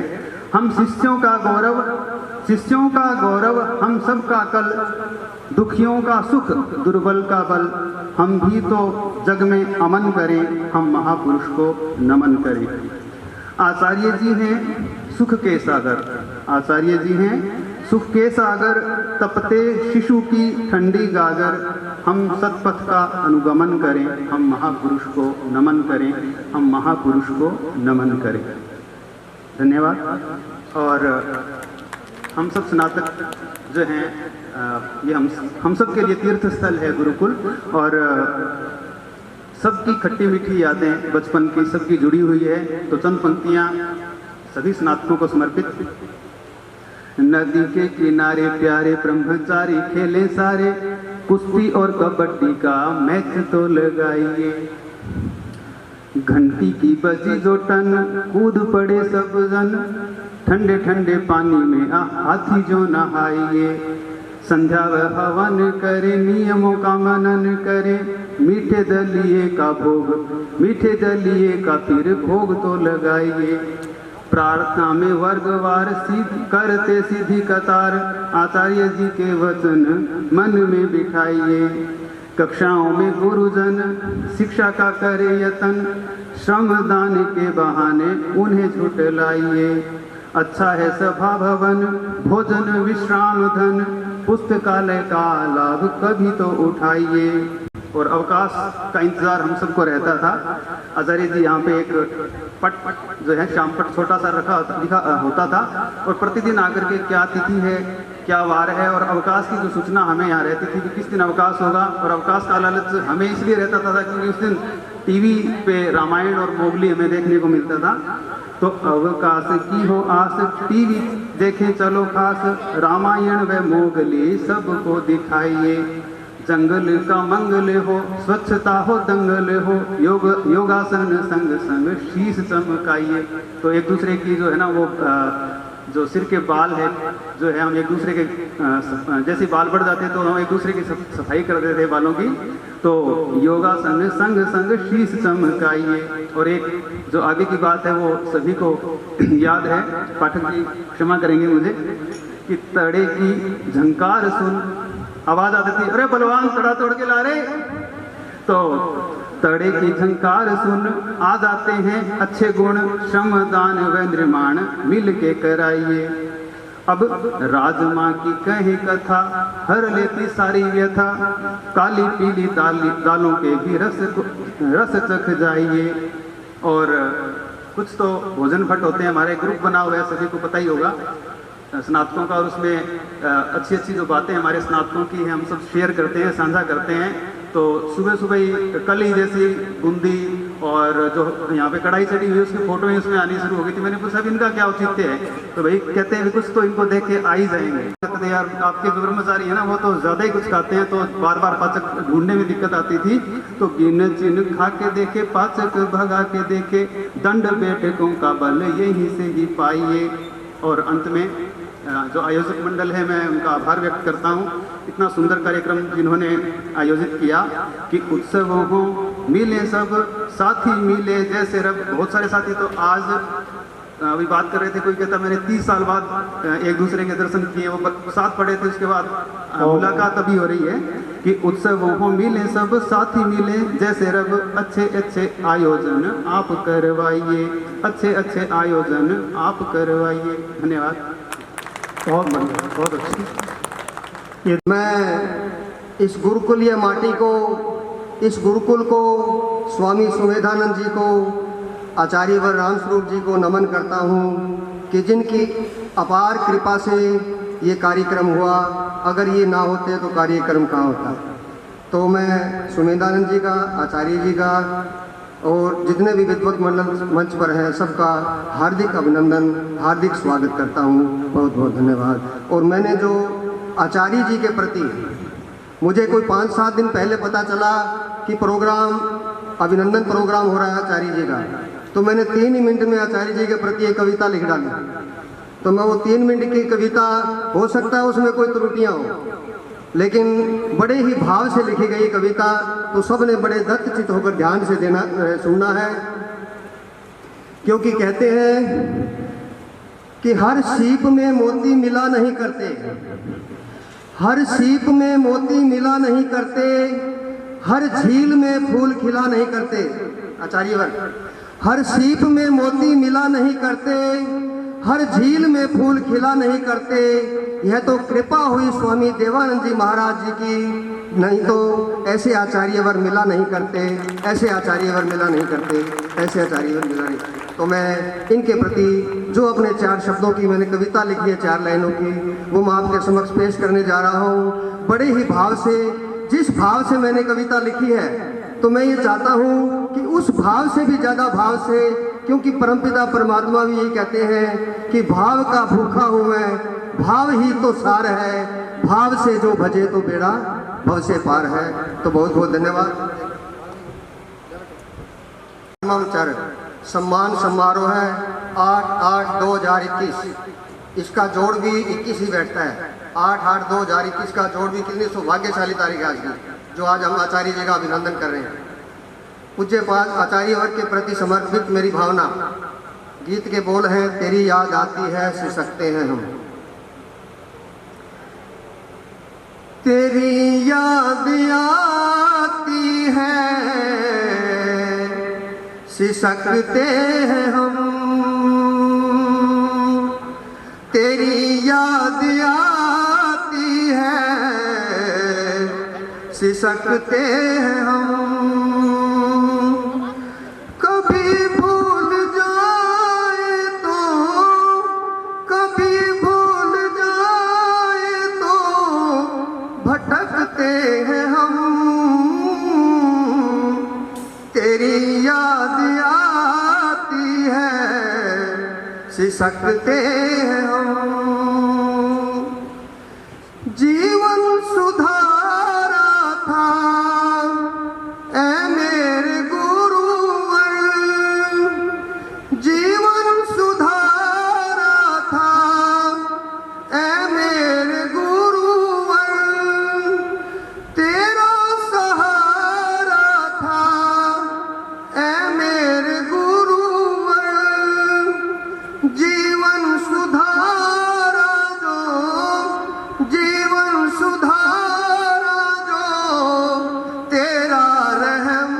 हम शिष्यों का गौरव हम सबका कल। दुखियों का सुख दुर्बल का बल, हम भी तो जग में अमन करें, हम महापुरुष को नमन करें। आचार्य जी हैं सुख के सागर, आचार्य जी हैं सुख के सागर। तपते शिशु की ठंडी गागर, हम सतपथ का अनुगमन करें, हम महापुरुष को नमन करें, हम महापुरुष को नमन करें। धन्यवाद। और हम सब स्नातक जो हैं, ये हम सब के लिए तीर्थ स्थल है गुरुकुल। और सबकी खट्टी मीठी यादें बचपन की सबकी जुड़ी हुई है। तो चंद पंक्तियाँ सभी स्नातकों को समर्पित। नदी के किनारे प्यारे ब्रह्मचारी खेले सारे, कुश्ती और कबड्डी का मैच तो लगाइए। घंटी की बजी जो टन, कूद पड़े सब जन। ठंडे ठंडे पानी में हाथी जो नहाइए। संध्या व हवन करे, नियमों का मनन करे। मीठे दलिए का भोग, मीठे दलिए का फिर भोग तो लगाइए। प्रार्थना में वर्गवार करते सीधी कतार, आचार्य जी के वचन मन में बिठाइए। कक्षाओं में गुरुजन शिक्षा का करे यतन, श्रमदान के बहाने उन्हें झुठलाइए। अच्छा है सभा भवन, भोजन विश्राम धन, पुस्तकालय का लाभ कभी तो उठाइए। और अवकाश का इंतज़ार हम सबको रहता था। आचार्य जी यहाँ पे एक पट जो है शाम पट छोटा सा लिखा होता था और प्रतिदिन आकर के क्या तिथि है, क्या वार है और अवकाश की जो सूचना हमें यहाँ रहती थी कि किस दिन अवकाश होगा। और अवकाश का लालच हमें इसलिए रहता था क्योंकि उस दिन टीवी पे रामायण और मोगली हमें देखने को मिलता था। तो अवकाश की हो आस, टीवी देखें चलो खास, रामायण व मोगली सबको दिखाइए। जंगल का मंगल हो, स्वच्छता हो दंगल हो, योगासन संग संग शीश चमकाइए। तो एक दूसरे की जो है ना वो जो सिर के बाल है जो है हम एक दूसरे के जैसे बाल बढ़ जाते तो हम एक दूसरे की सफाई करते थे बालों की। तो योगासन संग संग शीश चमकाइए। और एक जो आगे की बात है वो सभी को याद है, पाठक जी क्षमा करेंगे मुझे, कि तड़े की झंकार सुन, आवाज आती थी अरे बलवान तड़ा तोड़ के ला रहे। तो तड़े की झंकार सुन, आ जाते हैं अच्छे गुण, श्रमदान व निर्माण मिल के कराइए। अब राजमा की कही कथा, हर लेती सारी व्यथा, काली पीली दालों के भी रस चख जाइए। और कुछ तो भोजन भट्ट होते हैं, हमारे ग्रुप बना हुआ है, सभी को पता ही होगा स्नातकों का, और उसमें अच्छी अच्छी जो बातें हमारे स्नातकों की हैं हम सब शेयर करते हैं, साझा करते हैं। तो सुबह सुबह ही कल ही जैसी बूंदी और जो यहाँ पे कढ़ाई चढ़ी हुई उसकी फोटो ही उसमें आनी शुरू हो गई थी। मैंने पूछा इनका क्या औचित्य है, तो भाई कहते हैं कुछ तो इनको देख के आ ही जाएंगे। कहते यार आपके जो ब्रह्मचारी है ना वो तो ज़्यादा ही कुछ खाते हैं, तो बार बार पाचक ढूंढने में दिक्कत आती थी। तो गिन चिन खा के देखे, पाचक भगा के देखे, दंड बैठकों का बल यहीं से ही पाइए। और अंत में जो आयोजक मंडल है मैं उनका आभार व्यक्त करता हूँ, इतना सुंदर कार्यक्रम जिन्होंने आयोजित किया कि उत्सव हो मिले सब साथी मिले जैसे रब। बहुत सारे साथी तो आज अभी बात कर रहे थे, कोई कहता मैंने 30 साल बाद एक दूसरे के दर्शन किए, वो साथ पढ़े थे, उसके बाद मुलाकात अभी हो रही है कि उत्सव हो मिले सब साथी मिले जैसे रब, अच्छे अच्छे आयोजन आप करवाइए, अच्छे अच्छे आयोजन आप करवाइए। धन्यवाद। बहुत बढ़िया, बहुत अच्छी। मैं इस गुरुकुलीय माटी को, इस गुरुकुल को, स्वामी सुमेधानंद जी को, आचार्य वर रामस्वरूप जी को नमन करता हूँ कि जिनकी अपार कृपा से ये कार्यक्रम हुआ। अगर ये ना होते तो कार्यक्रम कहाँ होता। तो मैं सुमेधानंद जी का, आचार्य जी का और जितने भी विद्वत मंडल मंच पर हैं सबका हार्दिक अभिनंदन, हार्दिक स्वागत करता हूँ। बहुत बहुत धन्यवाद। और मैंने जो आचार्य जी के प्रति, मुझे कोई 5-7 दिन पहले पता चला कि प्रोग्राम, अभिनंदन प्रोग्राम हो रहा है आचार्य जी का, तो मैंने 3 ही मिनट में आचार्य जी के प्रति एक कविता लिख डाली। तो मैं वो 3 मिनट की कविता, हो सकता है उसमें कोई त्रुटियाँ हो, लेकिन बड़े ही भाव से लिखी गई कविता, तो सबने बड़े दत्तचित होकर ध्यान से सुनना है। क्योंकि कहते हैं कि हर सीप में मोती मिला नहीं करते, हर सीप में मोती मिला नहीं करते, हर झील में फूल खिला नहीं करते। आचार्य वर्ग, हर सीप में मोती मिला नहीं करते, हर झील में फूल खिला नहीं करते। यह तो कृपा हुई स्वामी देवानंद जी महाराज जी की, नहीं तो ऐसे आचार्यवर मिला नहीं करते, ऐसे आचार्यवर मिला नहीं करते, ऐसे आचार्यवर मिला नहीं। तो मैं इनके प्रति जो अपने 4 शब्दों की मैंने कविता लिखी है, 4 लाइनों की, वो मैं आपके समक्ष पेश करने जा रहा हूँ। बड़े ही भाव से, जिस भाव से मैंने कविता लिखी है, तो मैं ये चाहता हूँ कि उस भाव से भी ज़्यादा भाव से, क्योंकि परमपिता परमात्मा भी यही कहते हैं कि भाव का भूखा हूँ मैं, भाव ही तो सार है, भाव से जो भजे तो बेड़ा भव से पार है। तो बहुत बहुत धन्यवाद। सम्मान समारोह है 8/8/2021, इसका जोड़ भी 21 ही बैठता है। 8/8/2021 का जोड़ भी कितनी सौभाग्यशाली तारीख है आज की, जो आज हम आचार्य जी का अभिनंदन कर रहे हैं। पूज्य पाद आचार्य वर्ग के प्रति समर्पित मेरी भावना। गीत के बोल हैं, तेरी याद आती है सिसकते हैं हम, तेरी याद आती है सिसकते हैं हम, तेरी याद आती है सकते हैं हम। कभी भूल जाए तो, कभी भूल जाए तो भटकते हैं हम। तेरी याद आती है, सिसकते हैं हम। जीवन सुधारा था ऐ मेरे गुरुवर, जीवन सुधारा था ऐ मेरे गुरुवर। तेरा सहारा था ऐ मेरे गुरुवर। जीवन सुधारा जो, जीवन सुधारा जो तेरा रहम।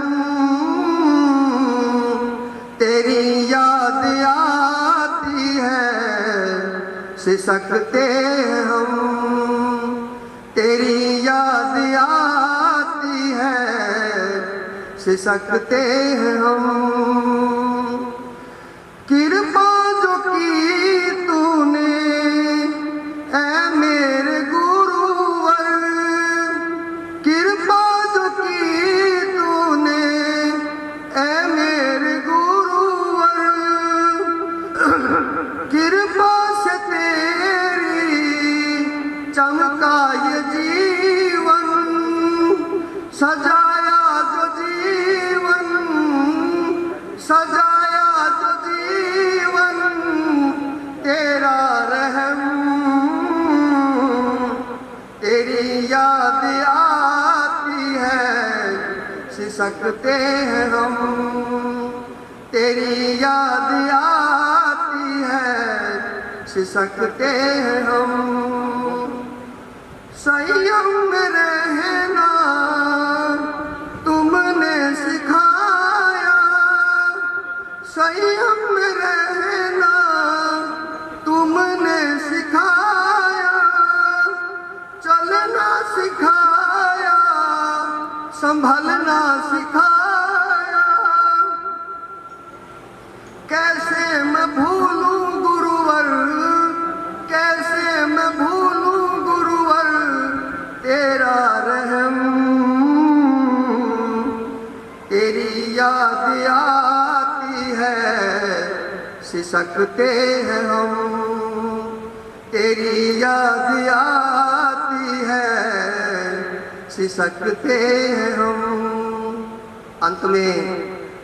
तेरी याद आती है, सिसकते हैं हम। तेरी याद आती है, सिसकते हैं हम। कृपा जो की तूने ऐ मेरे गुरुवर, कृपा जो की तूने ऐ मेरे गुरुवर। कृपा से तेरी चमका ये जीवन, सजाया जो जीवन, सजाया जो जीवन तेरा रहम। तेरी याद आती है, सिसकते हैं हम। तेरी याद आती है, सिसकते हैं हम। संयम में रहना तुमने सिखाया, संयम में रहना तुमने सिखाया। चलना सिखाया, संभलना सिखाया। कैसे मैं भूलूं गुरुवर, कैसे मैं भूलूं गुरुवर तेरा रहम। तेरी याद आती है, सिसकते हैं हम। तेरी याद आती है, सिसकते हैं हम। अंत में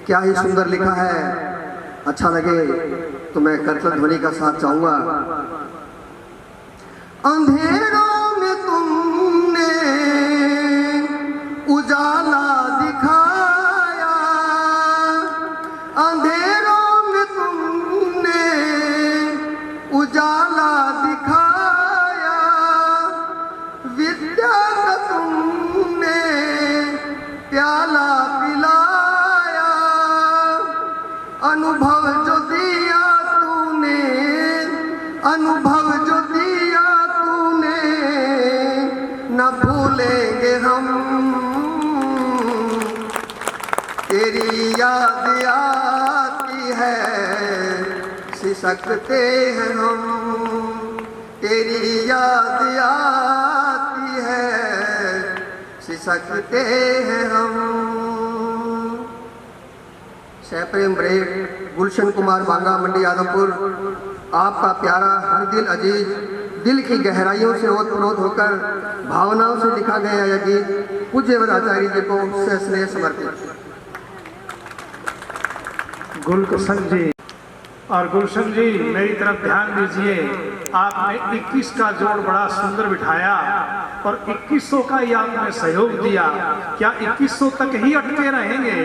क्या ही सुंदर लिखा है, अच्छा लगे तो मैं करतल ध्वनि का साथ चाहूंगा। अंधेरों में तुमने उजाला दिखाया, अंधेरों में तुमने उजाला दिखाया। विद्या का तुमने प्याला पिलाया। अनुभव जो दिया तूने, अनुभव जो दिया तूने न भूलेंगे हम। तेरी याद आती है, सिसकते हैं हम। तेरी याद आती है, सिसकते हैं हम। सहप्रेम ब्रेक गुलशन कुमार बांगा, मंडी यादवपुर। आपका प्यारा हर दिल अजीज, दिल की गहराइयों से ओतप्रोत होकर भावनाओं से लिखा गया यह गीत पूज्यवर आचार्य जी को सस्नेह समर्पित। गुलशन जी और गुलशन जी मेरी तरफ ध्यान दीजिए। आपने 21 का जोड़ बड़ा सुंदर बिठाया और 2100 का ही आपने सहयोग दिया। क्या 2100 तक ही अटके रहेंगे,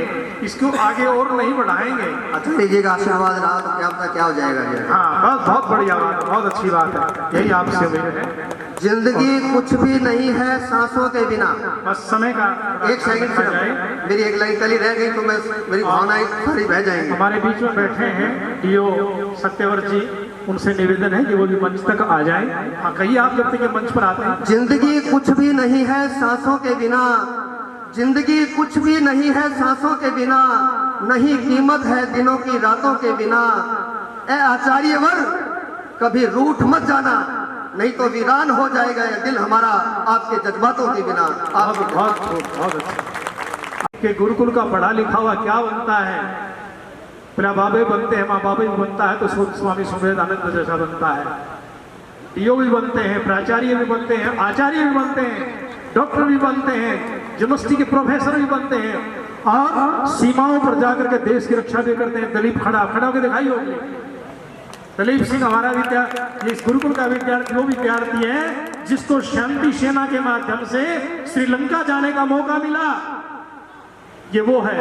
इसको आगे और नहीं बढ़ाएंगे? आचार्य जी का आशीर्वाद रहा तो क्या पता क्या हो जाएगा। हाँ, बहुत बढ़िया बात, बहुत अच्छी बात है, यही आपसे उम्मीद है। जिंदगी कुछ भी नहीं है सांसों के बिना। बस समय का एक सेकंड से मेरी एक लाइन कली रह गई तो मैं मेरी भावनाएं सारी बह जाएंगी। हमारे बीच में बैठे हैं डीओ सत्यव्रत जी, उनसे निवेदन है कि वो भी मंच तक आ जाए। हाँ, कहिए आप जब तक ये मंच पर आते हैं। जिंदगी कुछ भी नहीं है सांसों के बिना, जिंदगी कुछ भी नहीं है सांसों के बिना, नहीं कीमत है दिनों की रातों के बिना। ए आचार्यवर कभी रूठ मत जाना, नहीं तो वीरान हो जाएगा ये दिल हमारा आपके जज्बातों के बिना। बहुत अच्छा। कि गुरुकुल का पढ़ा लिखा हुआ क्या बनता है? पहला बाबे बनते हैं, माँ बाबे भी बनता है तो स्वामी सुमेधानंद जैसा बनता है। डीओ भी बनते हैं, प्राचार्य भी बनते हैं, आचार्य भी बनते हैं, डॉक्टर भी बनते हैं, यूनिवर्सिटी के प्रोफेसर भी बनते हैं और सीमाओं पर जाकर के देश की रक्षा भी करते हैं। दलीप खड़ा होकर दिखाई होगी। दलीप सिंह हमारा विद्यार्थी, इस गुरुकुल का विद्यार्थी, वो विद्यार्थी है जिसको शांति सेना के माध्यम से श्रीलंका जाने का मौका मिला। ये वो है।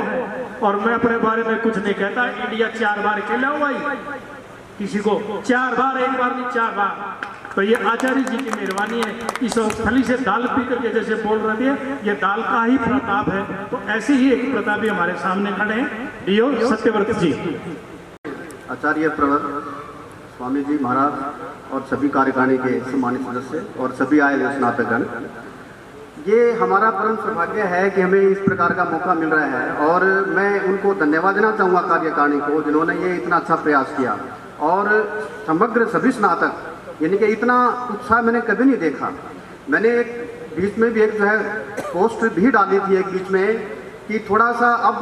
और मैं अपने बारे में कुछ नहीं कहता। इंडिया 4 बार खेला हुआ ही किसी को 4 बार, 1 बार नहीं 4 बार। तो ये आचार्य जी की मेहरबानी है। इस थली से दाल पी करके जैसे बोल रहे थे, ये दाल का ही प्रताप है। तो ऐसे ही एक प्रतापी हमारे सामने खड़े हैं, डीओ सत्यव्रत जी। आचार्य प्रवर स्वामी जी महाराज और सभी कार्यकारिणी के सम्मानित सदस्य और सभी आए हुए स्नातकगण, ये हमारा परम सौभाग्य है कि हमें इस प्रकार का मौका मिल रहा है और मैं उनको धन्यवाद देना चाहूँगा कार्यकारिणी को, जिन्होंने ये इतना अच्छा प्रयास किया। और समग्र सभी स्नातक, यानी कि इतना उत्साह मैंने कभी नहीं देखा। मैंने एक बीच में भी एक जो है पोस्ट भी डाली थी एक बीच में कि थोड़ा सा अब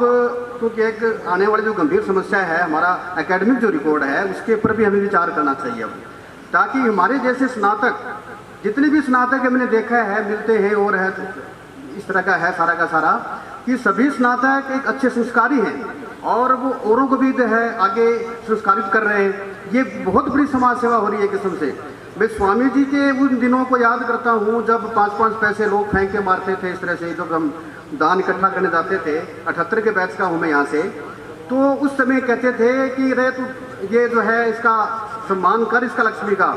क्योंकि एक आने वाली जो गंभीर समस्या है, हमारा एकेडमिक जो रिकॉर्ड है उसके ऊपर भी हमें विचार करना चाहिए अब, ताकि हमारे जैसे स्नातक, जितने भी स्नातक मैंने देखा है मिलते हैं और है इस तरह का है सारा का सारा, कि सभी स्नातक एक अच्छे संस्कारी हैं और वो औरों को भी जो है आगे संस्कारित कर रहे हैं। ये बहुत बड़ी समाज सेवा हो रही है किस्म से। मैं स्वामी जी के उन दिनों को याद करता हूँ जब 5-5 पैसे लोग फेंक के मारते थे इस तरह से, जब हम दान इकट्ठा करने जाते थे। 78 के बैच का हूँ मैं यहाँ से। तो उस समय कहते थे कि रे तू ये जो है इसका सम्मान कर, इसका लक्ष्मी का,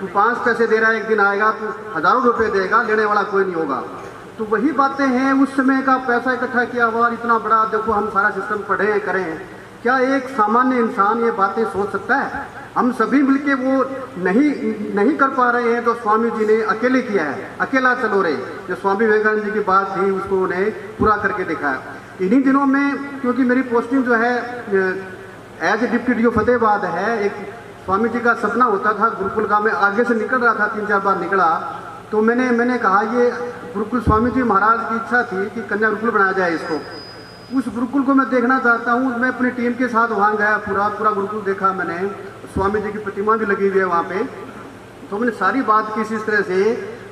तू 5 पैसे दे रहा है, एक दिन आएगा तू हजारों रुपए देगा, लेने वाला कोई नहीं होगा। तो वही बातें हैं, उस समय का पैसा इकट्ठा किया हुआ इतना बड़ा, देखो हम सारा सिस्टम पढ़े हैं करें हैं। क्या एक सामान्य इंसान ये बातें सोच सकता है? हम सभी मिलके वो नहीं कर पा रहे हैं जो स्वामी जी ने अकेले किया है। अकेला चलो रे, जो स्वामी विवेकानंद जी की बात थी उसको उन्हें पूरा करके दिखाया। इन्हीं दिनों में क्योंकि मेरी पोस्टिंग जो है as a deputy DO Fatehabad है, एक स्वामी जी का सपना होता था गुरुकुल का। मैं आगे से निकल रहा था, 3-4 बार निकला, तो मैंने कहा ये गुरुकुल स्वामी जी महाराज की इच्छा थी कि कन्या गुरुकुल बनाया जाए इसको। उस गुरुकुल को मैं देखना चाहता हूँ। मैं अपनी टीम के साथ वहाँ गया, पूरा गुरुकुल देखा मैंने। स्वामी जी की प्रतिमा भी लगी हुई है वहाँ पे। तो मैंने सारी बात की इस तरह से,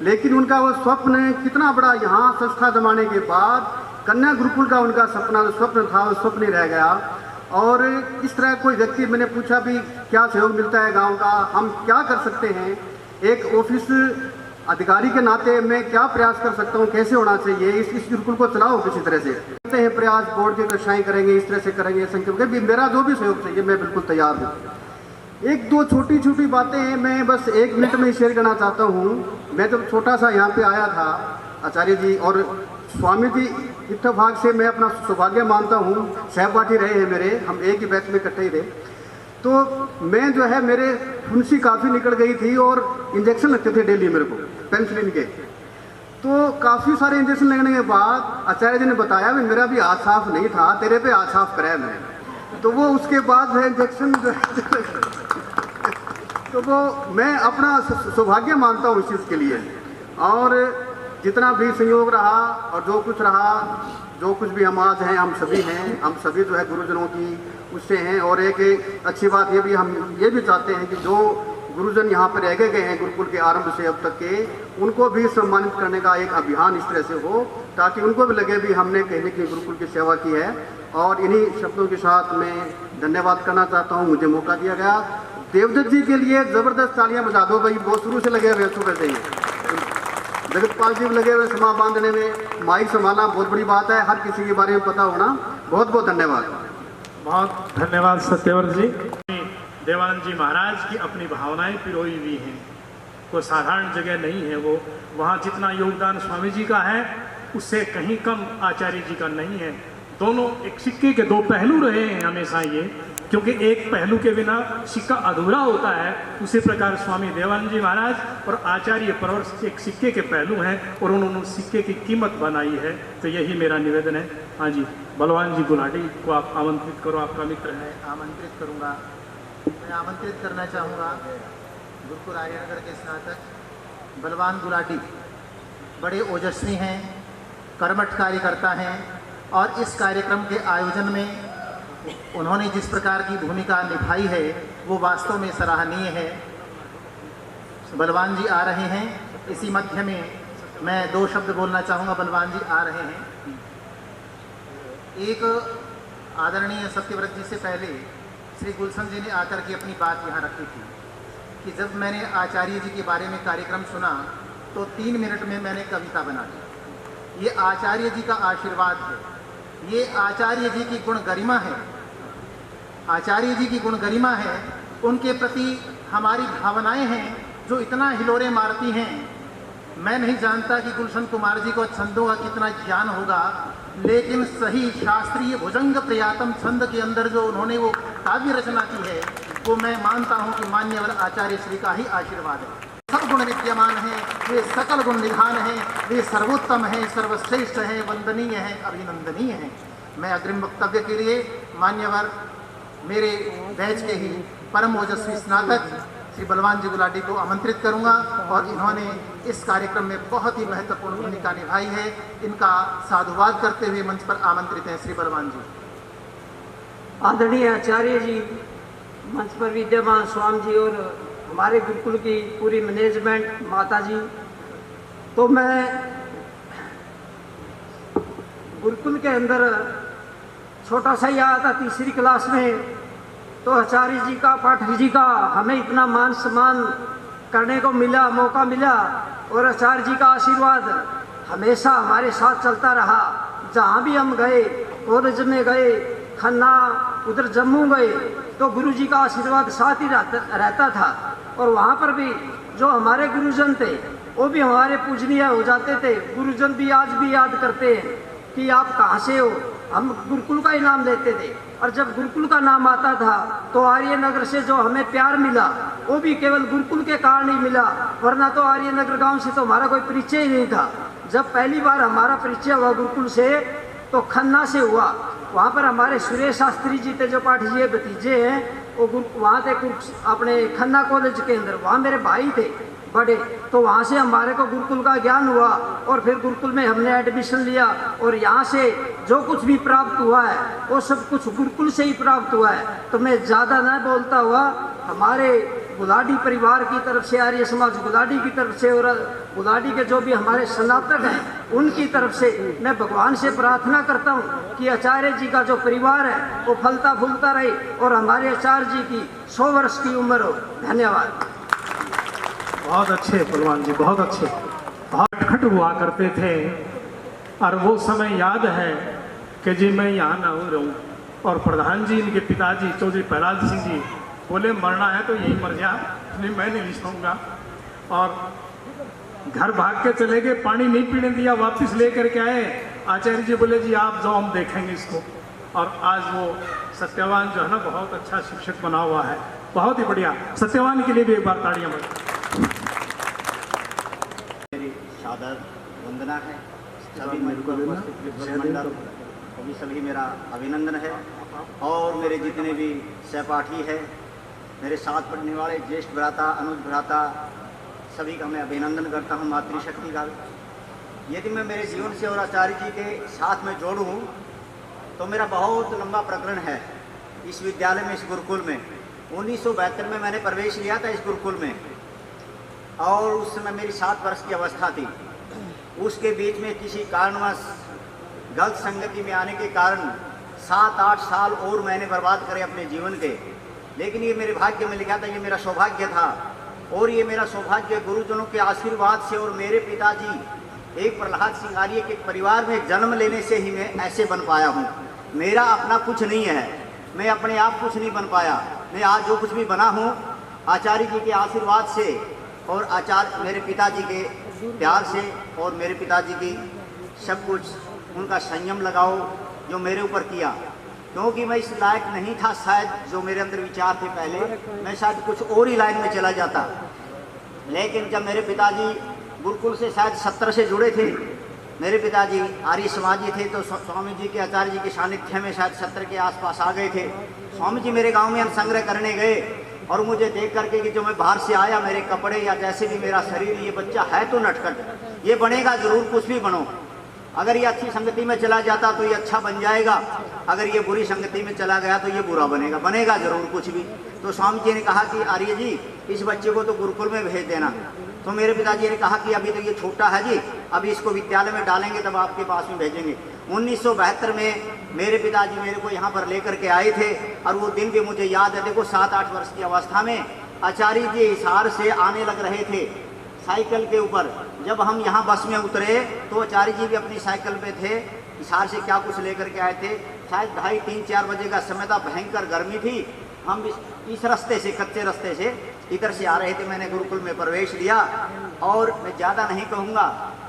लेकिन उनका वो स्वप्न कितना बड़ा, यहाँ संस्था जमाने के बाद कन्या गुरुकुल का उनका सपना जो स्वप्न था वो स्वप्न ही रह गया। और इस तरह कोई व्यक्ति, मैंने पूछा भी क्या सहयोग मिलता है गाँव का, हम क्या कर सकते हैं, एक ऑफिस अधिकारी के नाते मैं क्या प्रयास कर सकता हूँ, कैसे होना चाहिए, इस गुरुकुल को चलाओ किसी तरह से। करते हैं प्रयास, बोर्ड की कक्षाएं करेंगे, इस तरह से करेंगे, संख्या मेरा जो भी सहयोग चाहिए मैं बिल्कुल तैयार हूँ। 1-2 छोटी बातें हैं, मैं बस 1 मिनट में शेयर करना चाहता हूँ। मैं जब छोटा सा यहाँ पे आया था, आचार्य जी और स्वामी जी इत्तेफाक से मैं अपना सौभाग्य मानता हूँ, सहपाठी रहे हैं मेरे, हम एक ही बैच में इकट्ठे ही रहे। तो मैं जो है, मेरे फुंसी काफ़ी निकल गई थी और इंजेक्शन लगते थे डेली मेरे को पेनिसिलिन के। तो काफ़ी सारे इंजेक्शन लगने के बाद आचार्य जी ने बताया भी मेरा भी हाथ साफ नहीं था, तेरे पे हाथ साफ कराया मैंने। तो वो उसके बाद जो है इंजेक्शन तो वो मैं अपना सौभाग्य मानता हूँ इस चीज़ के लिए। और जितना भी संयोग रहा और जो कुछ रहा, जो कुछ भी हम आज हैं, हम सभी हैं, हम सभी जो है गुरुजनों की उससे हैं। और एक अच्छी बात ये भी, हम ये भी चाहते हैं कि जो गुरुजन यहाँ पर रह गए हैं गुरुकुल के आरंभ से अब तक के, उनको भी सम्मानित करने का एक अभियान इस तरह से हो, ताकि उनको भी लगे भी हमने कहीं न कहीं गुरुकुल की सेवा की है। और इन्हीं शब्दों के साथ मैं धन्यवाद करना चाहता हूँ, मुझे मौका दिया गया। देवदत्त जी के लिए ज़बरदस्त तालियां बजा दो भाई, बहुत शुरू से लगे हुए सुबह से ही। जगतपाल जी भी लगे हुए समा बांधने में, माइक संभालना बहुत बड़ी बात है, हर किसी के बारे में पता होना। बहुत बहुत धन्यवाद। बहुत धन्यवाद सत्यव्रत जी। देवानंद जी महाराज की अपनी भावनाएं पिरोई हुई हैं, कोई साधारण जगह नहीं है वो। वहाँ जितना योगदान स्वामी जी का है उससे कहीं कम आचार्य जी का नहीं है। दोनों एक सिक्के के 2 पहलू रहे हैं हमेशा ये। क्योंकि एक पहलू के बिना सिक्का अधूरा होता है। उसी प्रकार स्वामी देवानंद जी महाराज और आचार्य प्रवर एक सिक्के के पहलू हैं और उन्होंने सिक्के की कीमत बनाई है। तो यही मेरा निवेदन है। हाँ जी, बलवान जी गुलाटी को आप आमंत्रित करो, आपका मित्र है। आमंत्रित करूंगा। मैं आमंत्रित करना चाहूँगा गुरुकुल आर्यनगर के स्नातक बलवान गुलाटी। बड़े ओजस्वी हैं, कर्मठ कार्यकर्ता हैं और इस कार्यक्रम के आयोजन में उन्होंने जिस प्रकार की भूमिका निभाई है वो वास्तव में सराहनीय है। बलवान जी आ रहे हैं, इसी मध्य में मैं 2 शब्द बोलना चाहूँगा। बलवान जी आ रहे हैं। एक आदरणीय सत्यव्रत जी से पहले श्री गुलशन जी ने आकर के अपनी बात यहाँ रखी थी कि जब मैंने आचार्य जी के बारे में कार्यक्रम सुना तो 3 मिनट में मैंने कविता बना दी। ये आचार्य जी का आशीर्वाद है, ये आचार्य जी की गुण गरिमा है। आचार्य जी की गुण गरिमा है, उनके प्रति हमारी भावनाएं हैं जो इतना हिलोरे मारती हैं। मैं नहीं जानता कि गुलशन कुमार जी को छंदों का कितना ज्ञान होगा, लेकिन सही शास्त्रीय भुजंग प्रयातम छंद के अंदर जो उन्होंने वो काव्य रचना की है वो मैं मानता हूँ कि मान्यवर आचार्य श्री का ही आशीर्वाद है। सब गुण विद्यमान हैं, वे सकल गुण निधान हैं, वे सर्वोत्तम हैं, सर्वश्रेष्ठ हैं, वंदनीय हैं, अभिनंदनीय हैं। मैं अग्रिम वक्तव्य के लिए मान्यवर मेरे बैच के ही परम ओजस्वी स्नातक श्री बलवान जी गुलाटी को आमंत्रित करूंगा और इन्होंने इस कार्यक्रम में बहुत ही महत्वपूर्ण भूमिका निभाई है। इनका साधुवाद करते हुए मंच पर आमंत्रित हैं श्री बलवान जी। आदरणीय आचार्य जी, मंच पर विद्यमान स्वामी जी और हमारे गुरुकुल की पूरी मैनेजमेंट, माता जी, तो मैं गुरुकुल के अंदर छोटा सा ही आया था 3री क्लास में, तो आचार्य जी का, पाठक जी का हमें इतना मान सम्मान करने को मिला, मौका मिला और आचार्य जी का आशीर्वाद हमेशा हमारे साथ चलता रहा। जहाँ भी हम गए, कॉलेज में गए, खन्ना, उधर जम्मू गए, तो गुरु जी का आशीर्वाद साथ ही रहता था। और वहाँ पर भी जो हमारे गुरुजन थे वो भी हमारे पूजनीय हो जाते थे। गुरुजन भी आज भी याद करते हैं कि आप कहाँ से हो। हम गुरुकुल का ही नाम लेते थे और जब गुरुकुल का नाम आता था तो आर्यनगर से जो हमें प्यार मिला वो भी केवल गुरुकुल के कारण ही मिला, वरना तो आर्यनगर गांव से तो हमारा कोई परिचय ही नहीं था। जब पहली बार हमारा परिचय हुआ गुरुकुल से तो खन्ना से हुआ। वहाँ पर हमारे सुरेश शास्त्री जी थे जो पाठजी भतीजे हैं, वो वहाँ थे अपने खन्ना कॉलेज के अंदर, वहाँ मेरे भाई थे बड़े, तो वहाँ से हमारे को गुरुकुल का ज्ञान हुआ और फिर गुरुकुल में हमने एडमिशन लिया और यहाँ से जो कुछ भी प्राप्त हुआ है वो सब कुछ गुरुकुल से ही प्राप्त हुआ है। तो मैं ज़्यादा न बोलता हुआ हमारे गुलाटी परिवार की तरफ से, आर्य समाज गुलाटी की तरफ से और गुलाटी के जो भी हमारे स्नातक हैं उनकी तरफ से मैं भगवान से प्रार्थना करता हूँ कि आचार्य जी का जो परिवार है वो फलता फूलता रहे और हमारे आचार्य जी की 100 वर्ष की उम्र हो। धन्यवाद। बहुत अच्छे बलवान जी, बहुत अच्छे। बहुत खट हुआ करते थे और वो समय याद है कि जी मैं यहाँ ना रहूँ और प्रधान जी, इनके पिताजी चौधरी प्रहलाद सिंह जी बोले मरना है तो यही मर जा, इसलिए मैं नहीं लिखूँगा। और घर भाग के चले गए, पानी नहीं पीने दिया, वापस लेकर के आए। आचार्य जी बोले जी आप जाओ, हम देखेंगे इसको। और आज वो सत्यवान जो है ना बहुत अच्छा शिक्षक बना हुआ है, बहुत ही बढ़िया। सत्यवान के लिए भी एक बार ताड़ियां बजाएं। मेरी सादर वंदना है सभी मंडल, सभी मेरा अभिनंदन है और मेरे जितने भी सहपाठी है, मेरे साथ पढ़ने वाले ज्येष्ठ भ्राता, अनुज भ्राता, सभी का मैं अभिनंदन करता हूँ मातृशक्ति का। यदि मैं मेरे जीवन से और आचार्य जी के साथ में जोड़ूँ तो मेरा बहुत लंबा प्रकरण है इस विद्यालय में, इस गुरुकुल में। 1972 में मैंने प्रवेश लिया था इस गुरुकुल में और उस समय मेरी 7 वर्ष की अवस्था थी। उसके बीच में किसी कारणवश गलत संगति में आने के कारण 7-8 साल और मैंने बर्बाद करे अपने जीवन के, लेकिन ये मेरे भाग्य में लिखा था, ये मेरा सौभाग्य था। और ये मेरा सौभाग्य गुरुजनों के आशीर्वाद से और मेरे पिताजी एक प्रहलाद सिंह आर्य के परिवार में जन्म लेने से ही मैं ऐसे बन पाया हूँ। मेरा अपना कुछ नहीं है, मैं अपने आप कुछ नहीं बन पाया। मैं आज जो कुछ भी बना हूँ आचार्य जी के आशीर्वाद से और आचार्य मेरे पिताजी के प्यार से और मेरे पिताजी की सब कुछ उनका संयम लगाओ जो मेरे ऊपर किया। क्योंकि मैं इस लायक नहीं था शायद, जो मेरे अंदर विचार थे पहले, मैं शायद कुछ और ही लाइन में चला जाता। लेकिन जब मेरे पिताजी गुरुकुल से शायद 70 से जुड़े थे, मेरे पिताजी आर्य समाजी थे, तो स्वामी जी के, आचार्य जी के सानिध्य में शायद 70 के आसपास आ गए थे। स्वामी जी मेरे गांव में अन्न संग्रह करने गए और मुझे देख करके कि जो मैं बाहर से आया, मेरे कपड़े या जैसे भी मेरा शरीर, ये बच्चा है तो नटखट, ये बनेगा जरूर, कुछ भी बनो। अगर ये अच्छी संगति में चला जाता तो ये अच्छा बन जाएगा, अगर ये बुरी संगति में चला गया तो ये बुरा बनेगा, बनेगा जरूर कुछ भी। तो स्वामी जी ने कहा कि आर्य जी इस बच्चे को तो गुरुकुल में भेज देना। तो मेरे पिताजी ने कहा कि अभी तो ये छोटा है जी, अभी इसको विद्यालय में डालेंगे तब आपके पास में भेजेंगे। 1972 में मेरे पिताजी मेरे को यहाँ पर लेकर के आए थे और वो दिन भी मुझे याद है। देखो 7-8 वर्ष की अवस्था में आचार्य जी हिसार से आने लग रहे थे साइकिल के ऊपर। जब हम यहाँ बस में उतरे तो आचार्य जी भी अपनी साइकिल पे थे, हिसार से क्या कुछ लेकर के आए थे, शायद 2:30-4 बजे का समय था, भयंकर गर्मी थी। हम इस रास्ते से, कच्चे रास्ते से इधर से आ रहे थे। मैंने गुरुकुल में प्रवेश लिया और मैं ज़्यादा नहीं कहूँगा,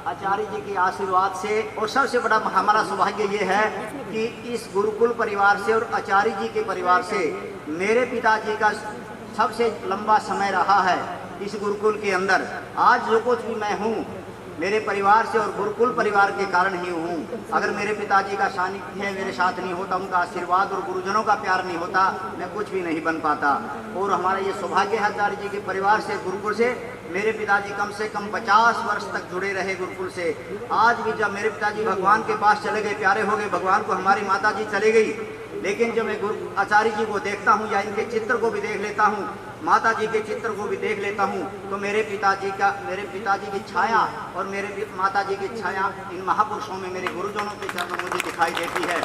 आचार्य जी के आशीर्वाद से, और सबसे बड़ा हमारा सौभाग्य ये है कि इस गुरुकुल परिवार से और आचार्य जी के परिवार से मेरे पिताजी का सबसे लंबा समय रहा है इस गुरुकुल के अंदर। आज जो कुछ भी मैं हूँ मेरे परिवार से और गुरुकुल परिवार के कारण ही हूँ। अगर मेरे पिताजी का सानिध्य मेरे साथ नहीं होता, उनका आशीर्वाद और गुरुजनों का प्यार नहीं होता, मैं कुछ भी नहीं बन पाता। और हमारा ये सौभाग्य है आचार्य जी के परिवार से, गुरुकुल से। मेरे पिताजी कम से कम 50 वर्ष तक जुड़े रहे गुरुकुल से। आज भी जब मेरे पिताजी भगवान के पास चले गए, प्यारे हो गए भगवान को, हमारी माता जी चले गई, लेकिन जब मैं आचार्य जी को देखता हूँ या इनके चित्र को भी देख लेता हूँ, माता जी के चित्र को भी देख लेता हूँ, तो मेरे पिताजी की छाया और मेरे माता जी की छाया इन महापुरुषों में, मेरे गुरुजनों के चरणों मुझे दिखाई देती है।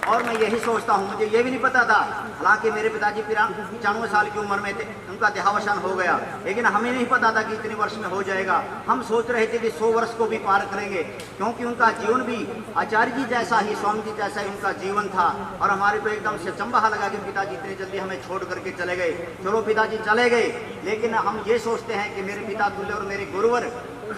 और मैं यही सोचता हूँ, मुझे ये भी नहीं पता था, हालांकि मेरे पिताजी 95 साल की उम्र में थे, उनका देहावसान हो गया, लेकिन हमें नहीं पता था कि इतने वर्ष में हो जाएगा। हम सोच रहे थे कि 100 वर्ष को भी पार करेंगे, क्योंकि उनका जीवन भी आचार्य जी जैसा ही, स्वामी जी जैसा ही उनका जीवन था। और हमारे को एकदम से अचंभा लगा कि पिताजी इतने जल्दी हमें छोड़ करके चले गए। चलो पिताजी चले गए, लेकिन हम ये सोचते हैं कि मेरे पिता तुल्य और मेरे गुरुवर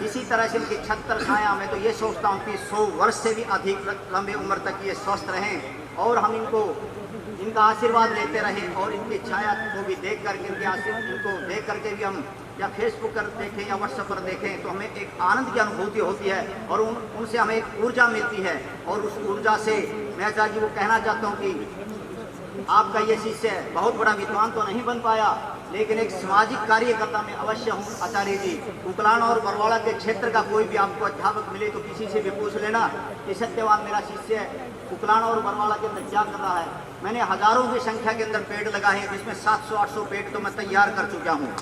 इसी तरह से इनकी छत्र छाया, मैं तो ये सोचता हूँ कि 100 वर्ष से भी अधिक लंबी उम्र तक ये स्वस्थ रहें और हम इनका आशीर्वाद लेते रहें। और इनकी छाया को भी देख करके, इनको देख करके भी हम या फेसबुक पर देखें या व्हाट्सएप पर देखें तो हमें एक आनंद की अनुभूति होती है और उनसे हमें एक ऊर्जा मिलती है। और उस ऊर्जा से मैं आचार्य जी को कहना चाहता हूँ कि आपका ये शिष्य बहुत बड़ा विद्वान तो नहीं बन पाया, लेकिन एक सामाजिक कार्यकर्ता में अवश्य हूँ। आचार्य जी, उकलाना और बरवाड़ा के क्षेत्र का कोई भी आपको अध्यापक मिले तो किसी से भी पूछ लेना कि सत्यवान मेरा शिष्य उकलाना और बरवाड़ा के अंदर क्या कर रहा है। मैंने हजारों की संख्या के अंदर पेड़ लगाए हैं, जिसमें 700-800 पेड़ तो मैं तैयार कर चुका हूँ।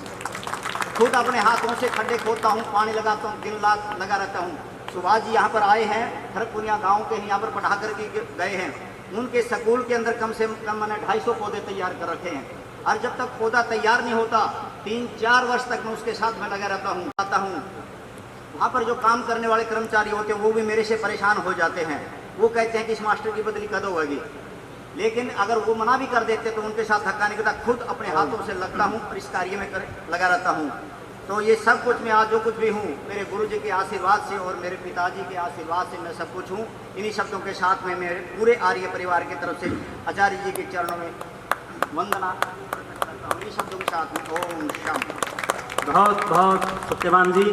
खुद अपने हाथों से खड्डे खोदता हूँ, पानी लगाता हूँ, दिन रात लगा रहता हूँ। सुभाष जी यहाँ पर आए हैं, खरपुनिया गाँव के यहाँ पर पढ़ा करके गए हैं। उनके स्कूल के अंदर कम से कम मैंने 250 पौधे तैयार कर रखे हैं। और जब तक पौधा तैयार नहीं होता 3-4 वर्ष तक मैं उसके साथ में लगा रहता हूँ। वहाँ पर जो काम करने वाले कर्मचारी होते हैं वो भी मेरे से परेशान हो जाते हैं। वो कहते हैं कि इस मास्टर की बदली कब होगी, लेकिन अगर वो मना भी कर देते तो उनके साथ धक्का नहीं करता, खुद अपने हाथों से लगता हूँ और इस कार्य में लगा रहता हूँ। तो ये सब कुछ मैं आज जो कुछ भी हूँ मेरे गुरु जी के आशीर्वाद से और मेरे पिताजी के आशीर्वाद से मैं सब कुछ हूँ। इन्हीं शब्दों के साथ में मेरे पूरे आर्य परिवार की तरफ से आचार्य जी के चरणों में वंदना करता हूँ। इन्हीं शब्दों के साथ में ओम शांति। बहुत बहुत सत्यवान जी।